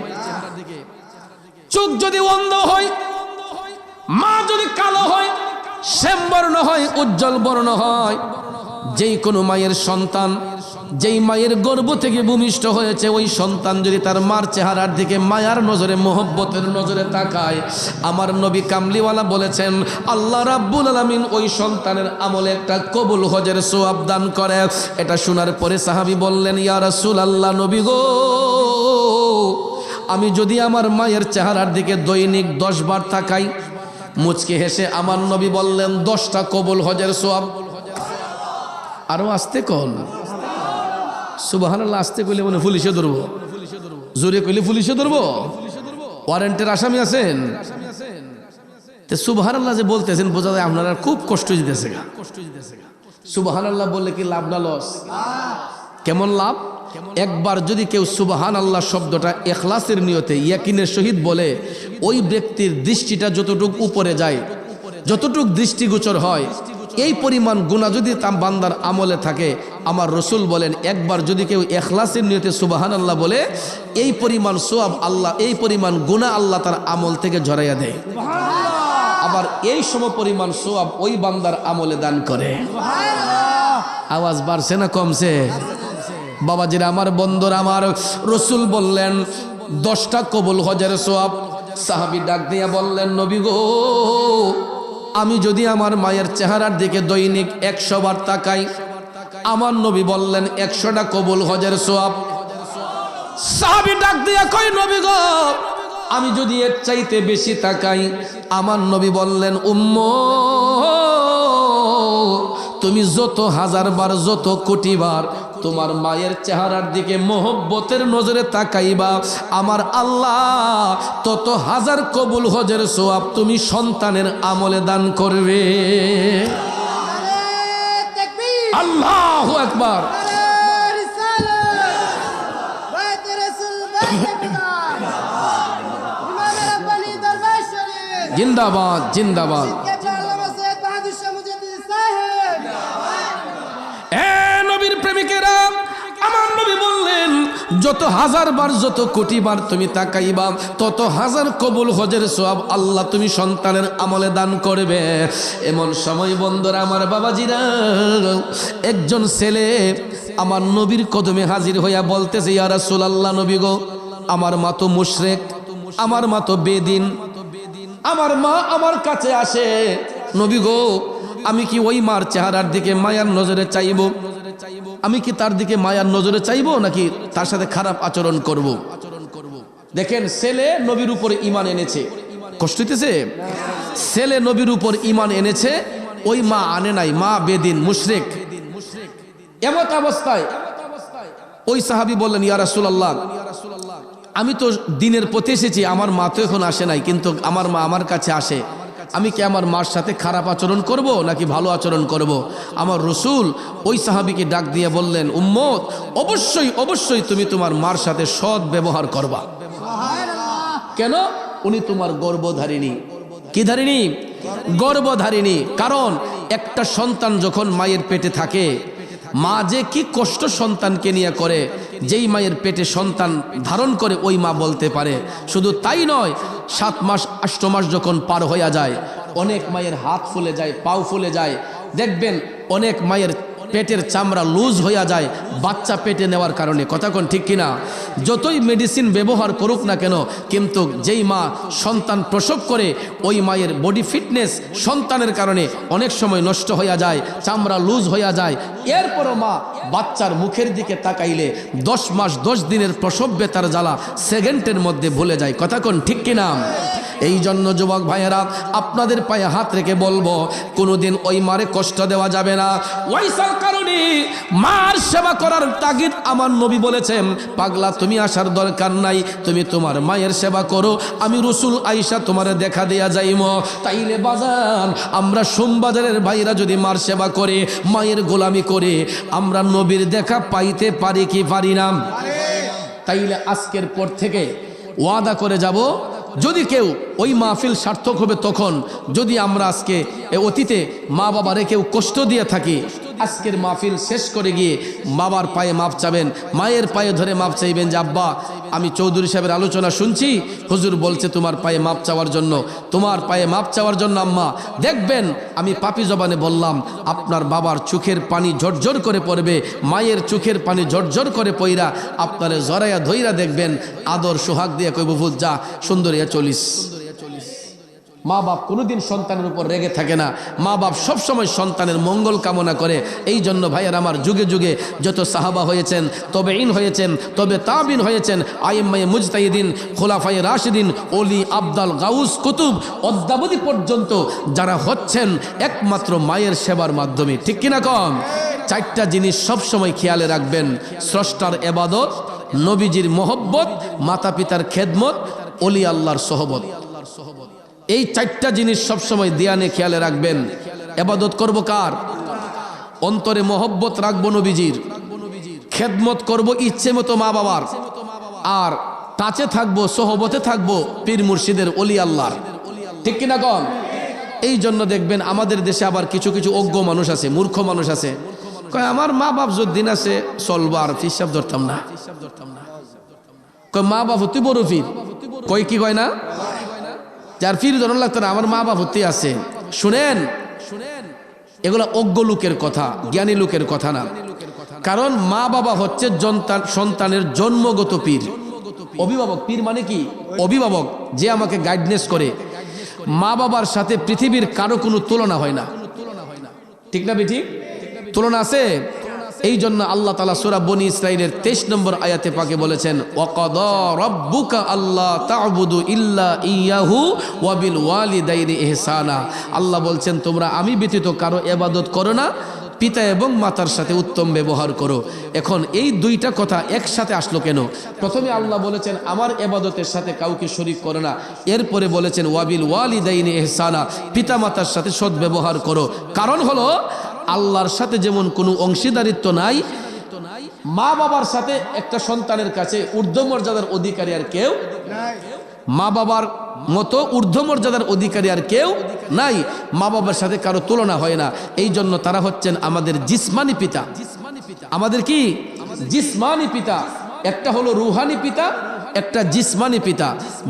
চোখ যদি অন্ধ হয়, মা যদি কালো হয়, শ্যামবর্ণ হয়, উজ্জ্বল বর্ণ হয়, যেই কোনো মায়ের সন্তান, যেই মায়ের গর্ভ থেকে ভূমিষ্ঠ হয়েছে, ওই সন্তান যদি তার মার চেহারার দিকে মায়ার নজরে, মোহব্বতের নজরে তাকায়, আমার নবী কামলিওয়ালা বলেছেন আল্লাহ রাব্বুল আলামিন ওই সন্তানের আমলে একটা কবুল হজের সওয়াব দান করে। এটা শোনার পরে সাহাবী বললেন, ইয়া রাসূলুল্লাহ, নবী গো, আমি যদি আমার মায়ের চেহারার দিকে দৈনিক 10 বার তাকাই। মুচকে হেসে আমার নবী বললেন, 10টা কবুল হজের সওয়াব। আরো আসতে কোন সুবহানাল্লাহ, আসতে কইলে মনে পুলিশে ধরবো, জোরে কইলে পুলিশে ধরবো। ওয়ারেন্টের আসামি আছেন? সুবহানাল্লাহ যে বলতেছেন, বোঝা যায় আপনারা খুব কষ্ট দিতেছে। সুবহানাল্লাহ বললে কি লাভ না লস? কেমন লাভ? একবার যদি কেউ সুবহানাল্লাহ শব্দটা ইখলাসের নিয়তে, ইয়াকিনের সহিত বলে, ওই ব্যক্তির দৃষ্টিটা যতটুক উপরে যায়, যতটুক দৃষ্টিগোচর হয়, এই পরিমাণ গুনাহ যদি তার বান্দার আমলে থাকে, আমার রসুল বলেন একবার যদি কেউ ইখলাসের নিয়তে সুবহানাল্লাহ বলে, এই পরিমাণ সওয়াব আল্লাহ, এই পরিমাণ গুনাহ আল্লাহ তার আমল থেকে ঝরাইয়া দেয়। আবার এই সম পরিমাণ সওয়াব ওই বান্দার আমলে দান করে। আওয়াজ বাড়ছে না কমছে? বাবাজিরা আমার, বন্ধুরা আমার, রসুল বললেন 10টা কবুল হজের সওয়াব। সাহাবী ডাক দিয়া বললেন, নবী গো, আমি যদি আমার মায়ের চেহারার দিকে দৈনিক 100 বার তাকাই, আমার নবী বললেন 100টা কবুল হজের সওয়াব। সাহাবী ডাক দিয়া কয়, নবী গো, আমি যদি এর চাইতে বেশি তাকাই, আমার নবী বললেন, উম্মত, তুমি যত 1000 বার, যত কোটি বার তোমার মায়ের চেহারার দিকে মোহব্বতের নজরে তাকাইবা, আমার আল্লাহ তত 1000 কবুল হজের সওয়াব তুমি সন্তানের আমলে দান করবে। আল্লাহু আকবার। জিন্দাবাদ, জিন্দাবাদ। নবীর প্রেমিকেরা, আমার নবী বললেন, যত 1000 বার, যত কোটি বার তুমি তাকাইবা, তত 1000 কবুল হজের সওয়াব আল্লাহ তুমি সন্তানের আমলে দান করবে। এমন সময় বন্ধুরা আমার, বাবাজিরা, একজন ছেলে আমার নবীর কদমে হাজির হইয়া বলতেছে, ইয়া রাসূলুল্লাহ, নবী গো, আমার মা তো মুশরিক, আমার মা তো বেদিন, আমার মা আমার কাছে আসে, নবী গো, আমি কি ওই মার চেহারার দিকে মায়ার নজরে চাইব? আমি কি তার দিকে মায়ার নজরে চাইব, নাকি তার সাথে খারাপ আচরণ করব? দেখেন, ছেলে নবীর উপরে ঈমান এনেছে, কষ্ট হইতেছে? ছেলে নবীর উপর ঈমান এনেছে, ওই মা আনে নাই, মা বেদিন, মুশরিক। এমত অবস্থায় ওই সাহাবী বললেন, ইয়া রাসূলুল্লাহ, আমি তো দ্বীনের পথে এসেছি, আমার মা তো এখন আসে নাই, কিন্তু আমার মা আমার কাছে আসে, আমি কি আমার মার সাথে খারাপ আচরণ করব নাকি ভালো আচরণ করব? আমার রসুল ওই সাহাবীকে ডাক দিয়ে বললেন, উম্মত, অবশ্যই অবশ্যই তুমি তোমার মার সাথে সৎ ব্যবহার করবা। কেন? উনি তোমার গর্ভধারিণী। কি ধারিণী? গর্ভধারিণী। কারণ একটা সন্তান যখন মায়ের পেটে থাকে, মা যে কি কষ্ট সন্তানকে নিয়ে করে, যেই মায়ের পেটে সন্তান ধারণ করে ওই মা বলতে পারে। শুধু তাই নয়, 7 মাস 8 মাস যখন পার হইয়া যায়, অনেক মায়ের হাত ফুলে যায়, পাও ফুলে যায়। দেখবেন অনেক মায়ের পেটের চামড়া লুজ হইয়া যায় বাচ্চা পেটে নেওয়ার কারণে। কথা কোন ঠিক কিনা? যতই মেডিসিন ব্যবহার করুক না কেন, কিন্তু যেই মা সন্তান প্রসব করে ওই মায়ের বডি ফিটনেস সন্তানের কারণে অনেক সময় নষ্ট হইয়া যায়, চামড়া লুজ হইয়া যায়। এরপরও মা বাচ্চার মুখের দিকে তাকাইলে 10 মাস 10 দিনের প্রসব ব্যথার জ্বালা সেকেন্ডের মধ্যে ভুলে যায়। কথা কোন ঠিক কিনা? এই জন্য যুবক ভাইয়েরা, আপনাদের পায়ে হাত রেখে বলবো, কোনোদিন ওই মারে কষ্ট দেওয়া যাবে না। ওইসার কারণে মার সেবা করার তাগিদ আমার নবী বলেছেন, পাগলা তুমি আসার দরকার নাই, তুমি তোমার মায়ের সেবা করো, আমি রসুল আয়েশা তোমারে দেখা দেয়া যাইম। তাইলে বাজান, আমরা সোমবাজারের ভাইরা যদি মার সেবা করে, মায়ের গোলামি করে, আমরা নবীর দেখা পাইতে পারি কি পারি না? তাইলে আজকের পর থেকে ওয়াদা করে যাব, যদি কেউ ওই মাহফিল সার্থক হবে তখন, যদি আমরা আজকে অতীতে মা বাবারে কেউ কষ্ট দিয়ে থাকি, আজকের মাহফিল শেষ করে গিয়ে বাবার পায়ে মাপ চাবেন, মায়ের পায়ে ধরে মাপ চাইবেন যে আব্বা, আমি চৌধুরী সাহেবের আলোচনা শুনছি, হুজুর বলছে তোমার পায়ে মাপ চাওয়ার জন্য, তোমার পায়ে মাপ চাওয়ার জন্য আম্মা। দেখবেন আমি পাপি জবানে বললাম, আপনার বাবার চোখের পানি ঝরঝর করে পড়বে, মায়ের চোখের পানি ঝরঝর করে পইরা আপনারে জড়াইয়া ধইরা দেখবেন, আদর সোহাগ দিয়ে কইব ভূত যা সুন্দরিয়া চলিস। মা বাপ কোনোদিন সন্তানের উপর রেগে থাকে না, মা বাপ সবসময় সন্তানের মঙ্গল কামনা করে। এই জন্য ভাইয়ার আমার, যুগে যুগে যত সাহাবা হয়েছেন, তবে ইন হয়েছেন, তবে তাবিন হয়েছেন, আইম্মায়ে মুজতাহিদিন, খোলাফায়ে রাশিদিন, ওলি, আবদাল, গাউস, কুতুব, অদ্যাবধি পর্যন্ত যারা হচ্ছেন একমাত্র মায়ের সেবার মাধ্যমে। ঠিক কিনা কম? 4টা জিনিস সবসময় খেয়ালে রাখবেন: স্রষ্টার ইবাদত, নবীজির মহব্বত, মাতা পিতার খেদমত, ওলি আল্লাহর সোহবত। এই 4টা জিনিস সবসময় ধ্যানে খেয়ালে রাখবেন। ইবাদত করব কার? অন্তরে মহব্বত রাখবো নবীজির, খেদমত করব ইচ্ছে মতো মা বাবার, আর টাচে থাকবো, সোহবতে থাকবো পীর মুর্শিদের, ওলি আল্লাহর। ঠিক কিনা কম? এই জন্য দেখবেন আমাদের দেশে আবার কিছু কিছু অজ্ঞ মানুষ আছে, মূর্খ মানুষ আছে, কয় আমার মা বাপ যদ্দিন আছে চলবো, আর হিসাব ধরতাম না। কয় মা বাপ হতে বড় পীর, কয় কি কয় না, যার পীর ধরন লাগতো না, আমার মা বাপ হতে আছে। শুনেন, এগুলো অজ্ঞ লোকের কথা, জ্ঞানী লোকের কথা না। কারণ মা বাবা হচ্ছে সন্তানের জন্মগত পীর, অভিভাবক। পীর মানে কি? অভিভাবক, যে আমাকে গাইডনেস করে। মা বাবার সাথে পৃথিবীর কারো কোনো তুলনা হয় না। ঠিক না বেঠিক? তুলনা আছে। এই জন্য আল্লাহ তাআলা সূরা বনী ইসরাঈলের 23 নম্বর আয়াতে পাকে বলেছেন, ওয়াকাদা রাব্বুকা আল্লা তা'বুদু ইল্লা ইয়াহু ওয়া বিল ওয়ালিদাইনি ইহসানা। আল্লাহ বলছেন তোমরা আমি ব্যতীত কারো ইবাদত করো না, পিতা এবং মাতার সাথে উত্তম ব্যবহার করো। এখন এই 2টা কথা একসাথে আসলো কেন? প্রথমে আল্লাহ বলেছেন আমার ইবাদতের সাথে কাউকে শরীক করো না, এরপরে বলেছেন ওয়া বিল ওয়ালিদাইনি ইহসানা, পিতা মাতার সাথে সৎ ব্যবহার করো। কারণ হলো আল্লাহর সাথে যেমন কোনো অংশীদারিত্ব নাই, মা বাবার সাথে একটা সন্তানের কাছে ঊর্ধ্ব মর্যাদার অধিকারী আর কেউ নাই। মা বাবার মতো ঊর্ধ্ব মর্যাদার অধিকারী আর কেউ নাই। মা বাবার সাথে কারো তুলনা হয় না। এই জন্য তারা হচ্ছেন আমাদের জিসমানি পিতা। আমাদের কি? জিসমানি পিতা। একটা হলো রুহানি পিতা, একটা জিসমানি পিতা।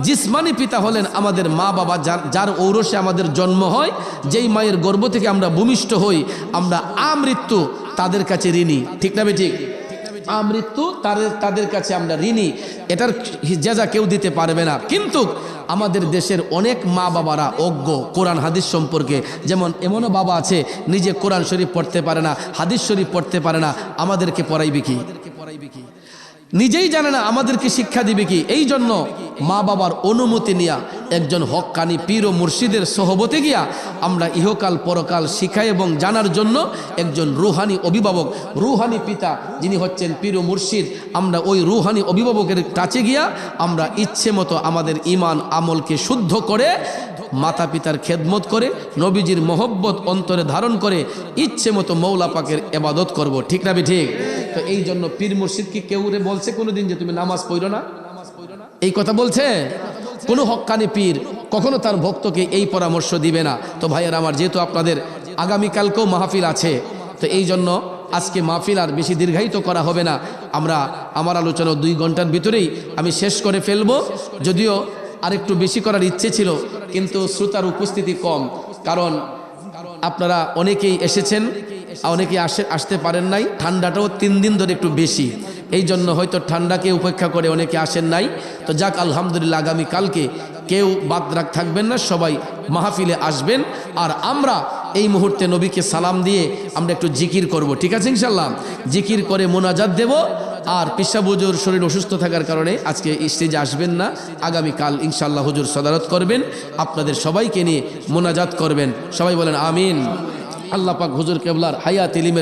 জিসমানি পিতা হলেন আমাদের মা বাবা, যার ঔরসে আমাদের জন্ম হয়, যেই মায়ের গর্ভ থেকে আমরা ভূমিষ্ঠ হই, আমরা আমৃত্যু তাদের কাছে ঋণী। ঠিক না বেঠিক? আমৃত্যু তাদের কাছে আমরা ঋণী। এটার জাযা কেউ দিতে পারবে না। কিন্তু আমাদের দেশের অনেক মা বাবারা অজ্ঞ কোরআন হাদিস সম্পর্কে। যেমন এমনও বাবা আছে নিজে কোরআন শরীফ পড়তে পারে না, হাদিস শরীফ পড়তে পারে না, আমাদেরকে পড়াইবে কি? নিজেই জানে না আমাদেরকে শিক্ষা দিবে কি? এই জন্য মা বাবার অনুমতি নিয়া একজন হক্কানি পীর ও মুর্শিদের সোহবতে গিয়া আমরা ইহকাল পরকাল শিখাই এবং জানার জন্য একজন রুহানি অভিভাবক, রুহানি পিতা যিনি হচ্ছেন পীর ও মুর্শিদ, আমরা ওই রুহানি অভিভাবকের কাছে গিয়া আমরা ইচ্ছে মতো আমাদের ঈমান আমলকে শুদ্ধ করে, মাতা পিতার খেদমত করে, নবীজির মহব্বত অন্তরে ধারণ করে ইচ্ছে মতো মৌলা পাকের ইবাদত করব। ঠিক না ঠিক? তো এই জন্য পীর মুর্শিদ কি কেউ বলছে কোনোদিন যে তুমি নামাজ পড়ো না? এই কথা বলছে? কোনো হক্কানি পীর কখনো তার ভক্তকে এই পরামর্শ দিবে না। তো ভাইয়ের আমার, যেহেতু আপনাদের আগামীকালকেও মাহফিল আছে, তো এই জন্য আজকে মাহফিল আর বেশি দীর্ঘায়িত করা হবে না। আমার আলোচনা 2 ঘন্টার ভিতরেই আমি শেষ করে ফেলবো। যদিও আরেকটু বেশি করার ইচ্ছে ছিল, কিন্তু শ্রোতার উপস্থিতি কম, কারণ আপনারা অনেকেই এসেছেন, অনেকেই আসতে পারেন নাই। ঠান্ডাটাও 3 দিন ধরে একটু বেশি, এই জন্য হয়তো ঠান্ডাকে উপেক্ষা করে অনেকে আসেন নাই। তো যাক, আলহামদুলিল্লাহ, আগামীকালকে কেউ বাদ রাখ থাকবেন না, সবাই মাহফিলে আসবেন। আর আমরা এই মুহূর্তে নবীকে সালাম দিয়ে আমরা একটু জিকির করব, ঠিক আছে ইনশাল্লাহ? জিকির করে মোনাজাত দেব। আর পিসা হুজুর শরীর অসুস্থ থাকার কারণে আজকে স্টেজে আসবেন না, আগামীকাল ইনশাল্লাহ হুজুর সদারত করবেন, আপনাদের সবাইকে নিয়ে মোনাজাত করবেন। সবাই বলেন আমিন। আল্লাহ পাক হুজুর কেবলার হায়াত ইলমের